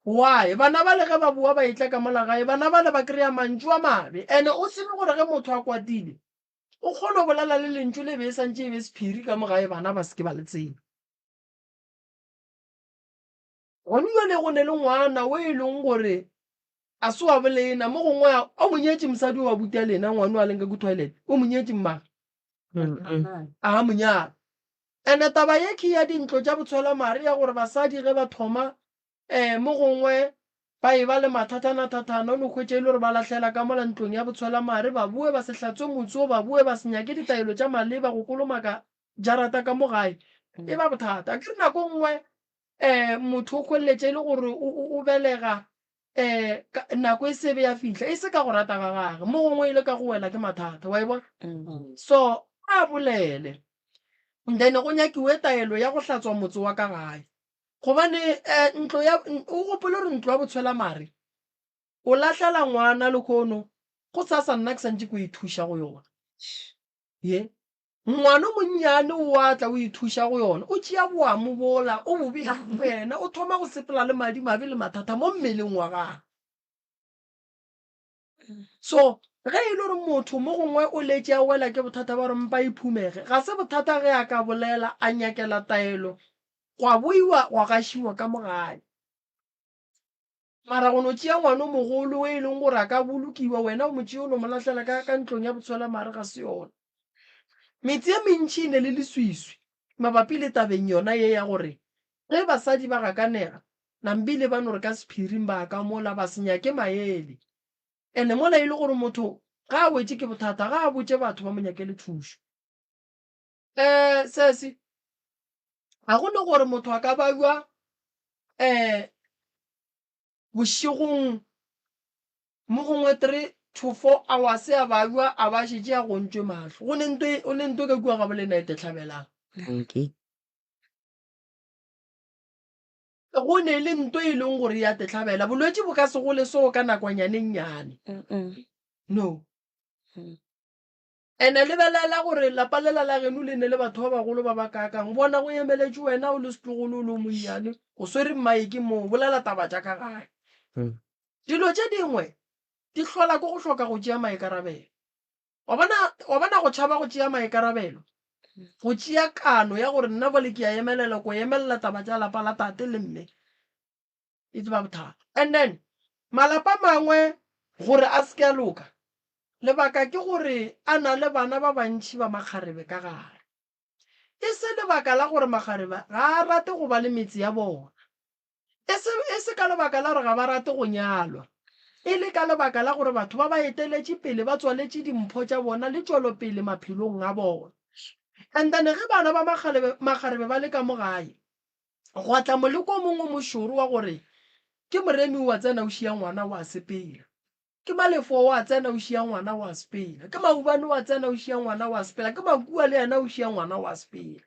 why bana ba le ge ba bua ba etla ka molagae bana ba le ba kry-a mantšu a mabe ande o tsebe gore ge motho a kwatile o kgone go bolela le lentšu le be e santše e be sephiri ka mogae bana ba seke ba le tsebe gone jale go ne le ngwana o e leng gore a se wa bolena mo gongwe o monyetše mosadi wa buta lena ngwane wa leng ka ku toilet o monyetše mmaga a monyana ande taba ye ke ya dintlo tša botshwela mare ya gore basadi ge ba thoma mo gongwe ba e ba le mathatana-thatana o ne kgwetše e le gore ba lahlela ka mola ntlong ya botshwela mare ba bue ba se hlatswe motse ba bue ba se nyake ditaelo tša maleba go kolomaka jarata ka mo gae e ba bothata ke re nako nngwe motho o kgweletse e le gore o belega nako e sebe ya fitlha e se ka go rata ga gage mo gongwe e le ka go wela ke mathata wa e bona so a bolele then go nyakiwe taelo ya go hlatswa motse wa ka gae gobane o gopole gore ntlo ya botshwela mare o lahlela ngwana le kono go sa nna ke santse ko ithuša go yona ye ngwana o monnyane o atla o ithuša go yona o tšea boamo bola o bobega wena o thoma go sepela le madimabe le mathata mo mmeleng wa gage so ge e le gore motho mo gongwe o letse a wela ke bothata ba gore mpa iphumege ga se bothata ge a ka bolela a nyakela taelo gwa boiwa gwa gašiwa ka mogae mara go no tšea ngwana o mogolo o e leng gore a ka bolokiwa wena o motšea o no mo lahlela ka ntlong ya botshwela mare ga se yona metse ye mentšhi e ne le leswiswi mabapi le tabeng yona ye ya gore ge basadi ba gakanega nambile ba no re ka sephiring ba ka mola ba senyake maele ene mola e le gore motho ga a wetse ke bothata ga a botse batho ba mo nyakele thušo sese ga go ne gore motho a ka baiwa bošegong mo gongwe 3 to 4 hours a baiwa a ba šetse a gontšwe mahlo o ne nto ka kua ga bolena ete tlhabelang go ne le ntwe e leng gore ya tetlhabela bolwetse bo ka se gole seo ka nakwanyaneng nyane no ene lebelela gore lapa lela la geno le ne le batho ba bagolo ba ba kakang bona go emeletse wena o le setlogolo o le monnyane o swere mmaeke mo bolela taba jaaka gae dilo tse dingwe di tlhola ko go tlhoka go tšea maikarabelo wa bona go tšhaba go tšea maikarabelo go tšea kano ya gore nna bole ke a emelela ko emelela taba tša lapa la tate le mme e tseba bothata and then malapa mangwe gore a se ke a loka lebaka ke gore a na le bana ba bantšhi ba makgarebe ka gare e se lebaka la gore makgarebe ga a rate go ba le metse ya bona e se ka lebaka la gore ga ba rate go nyalwa e le ka lebaka la gore batho ba ba eteletše pele ba tswaletše dimpho tša bona le tšwelopele maphelong a bona and then ge bana ba makgarebe ba le ka mo gae go atla moleko mongwe mošoro wa gore ke moremi wa tsena o šia ngwana wa sepela ke malefo wa tsena o šia ngwana wa sepela ke maubane wa tsena o šia ngwana wa sepela ke makua le yena o šia ngwana wa sepela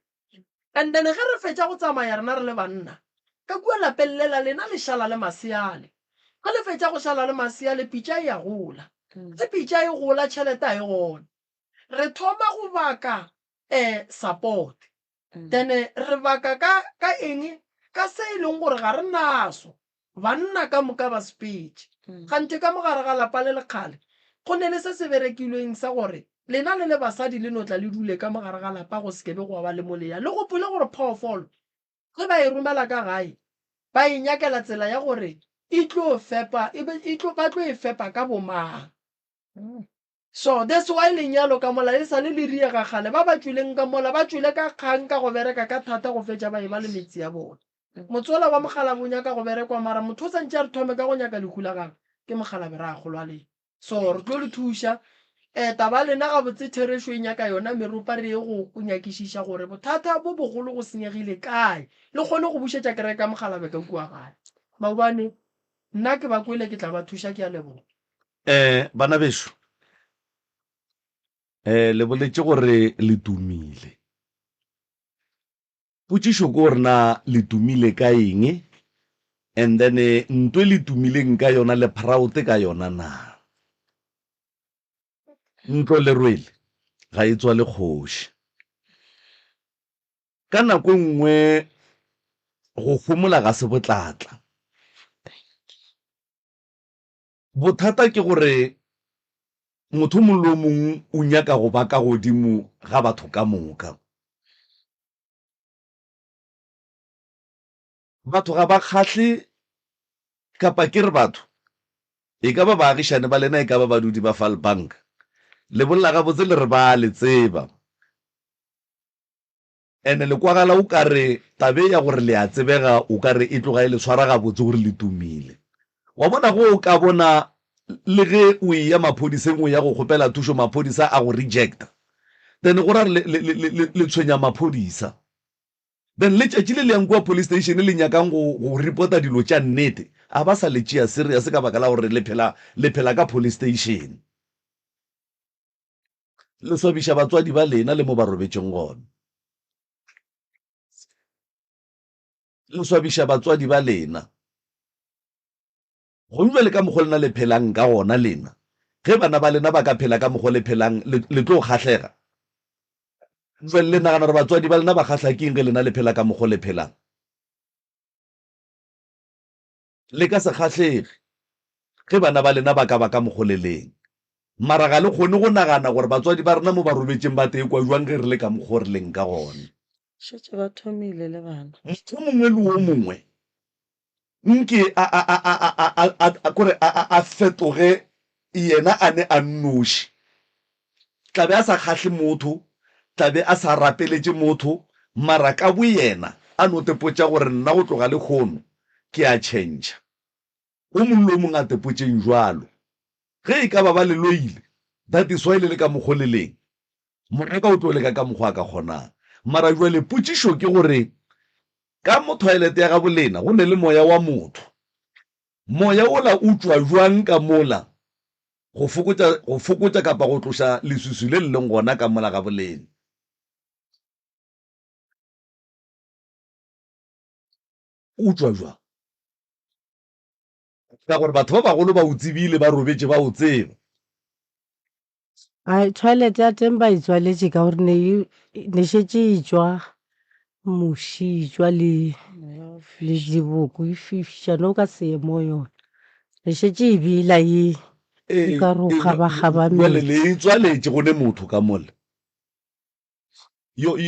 and then ge re fetša go tsamaya rena re le banna ka kua lapelelela lena le šala le maseale ga le fetša go šala le maseale pitša e ya gola ge pitša e gola tšhelete a e gona re thoma go baka support then re baka ka eng ka se e leng gore ga re naso banna ka moka ba sepetše gante ka mogare ga lapa le lekgale go ne le se se berekilweng sa gore lena le le basadi le notla le dule ka mogare ga lapa go sekebe go ba le moleya le gopole gore phoofolo ge ba e romela ka gae ba e nyakela tsela ya gore ba tlo e fepa ka bomang so that's why lenyalo ka mola le sa le le riega gale ba ba tswileng ka mola ba tswile ka kgang ka go bereka ka thata go fetša ba e ba le metsi ya bona motsola wa mogala bo nyaka go berekwa mara motho o santse a re thome ka go nyaka lekhulagang ke mogalabe ra golwa le so re tlo le thuša taba lena ga botse theresho e nyaka yona meropa re ye go nyakišiša gore bothata bo bogolo go senyegile kae le kgone go bušetša kereke ka mogalabe ka kua gae maobane nna ke ba kwele ke tla ba thuša ke a leboga bana bešo le boletse gore le tumile potšišo ke gore na le tumile ka eng and then ntwe le tumileng ka yona le proud ka yona na ntlo le rwele ga e tswa le kgoši ka nako nngwe go gomola ga se botlatla bothata ke gore motho mongwe le mongwe o nyaka go ba ka godimo ga batho ka moka batho ga ba kgahle kapa ke re batho e ka ba baagišane ba lena e ka ba badudi ba Falbank le bolla ga botse le re ba le tseba ene le kwagala o ka re tabe ya gore le a tsebega o ka re e tloga e le tshwara ga botse gore le tumile wa bona go o ka bona le ge o ya maphodiseng o ya go kgopela thušo maphodisa a go rejecta then go ra le tshwenya maphodisa then le tšatši le le yang kwa police station le nyakang go reporta dilo tša nnete a ba sa le tšea serious ka baka la gore le phela ka police station le swabiša batswadi ba lena le mo ba robetšeng gona le swabiša batswadi ba lena go bile le ka moggo lena le phelang ka gona lena ge bana ba lena ba ka phela ka moggo le phelang le tlo kgahlega le nagana gore batswadi ba lena ba kgatlha ke eng ge lena le phela ka moggo le phelang le ka se kgatlhege ge bana ba lena ba ka ba ka moggo le leng mara ga le kgone go nagana gore batswadi ba rena mo ba robetšeng ba tee kwa jwang ge re le ka moggo re leng ka gone šetse ba thomile le bana motho mongwe le o mongwe nke kore a fetoge yena a ne a nnoši tlabe a sa kgahle motho tlabe a sa rapeletše motho mara ka bo yena a no tepotša gore nna go tloga le kgono ke a tšhentšha o mongwe le o mongwe a tepotšeng jwalo ge e ka ba le loile that is why le ka mokgoleleng moreka o tlo leka ka mokgwa ka kgonang mara jwale potšišo ke gore ka mo toilet ya ga bolena go ne le moya wa motho moya ola o tswa jwang ka mola go fokotša kapa go tloša lesusu le leng gona ka mola ga bolena o utlwa jwang ka gore batho ba bagolo ba o tsebile ba robetse ba o tseba a toilet ya teng ba e tswaletse ka gore ne šetse e tswa moši e tswa le diboko e fiša no ka seemo yona ne šetse e bila e ka ro gaba jwale le e tswaletse go ne motho ka mola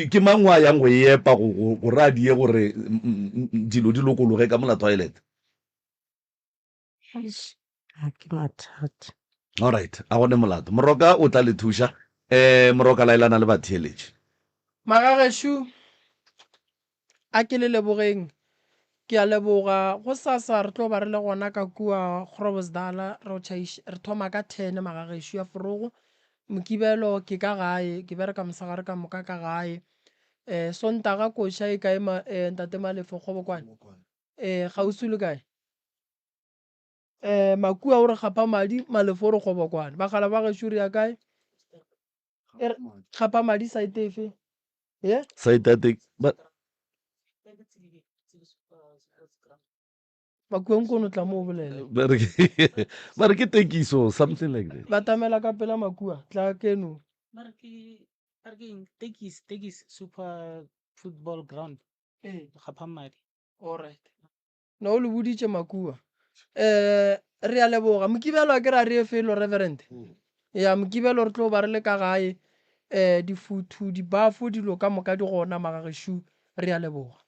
ke mang wa yang go epa go radie gore dilo di lokologe ka mola toilet ke mathata alright a gone molato moroka o tla le thuša moroka laelana le batheeletše magagesho a ke le lebogeng ke a leboga go sasa re tlo ba re le gona ka kua Groblersdal re thoma ka 10 magagesho ya forogo mokibelo ke ka gae ke bereka mosagare ka moka ka gae sontaga koša e kae ntate Malefo Kgobokwane gausi le kae makua o re gapa madi Malefo re Kgobokwane bagala ba gešo re ya kae gapa madi site efe site makueng kono tla mo bolele ba re ke tekiso something like that ba tamela ka pela makua tla keno tekis super football ground gapa madi alright no o le boditše makua re a leboga mokibelo a ke re a re e felo reverend ya mokibelo re tlo ba re le ka gae difuthu dibafo dilo ka moka di gona magageshu re a leboga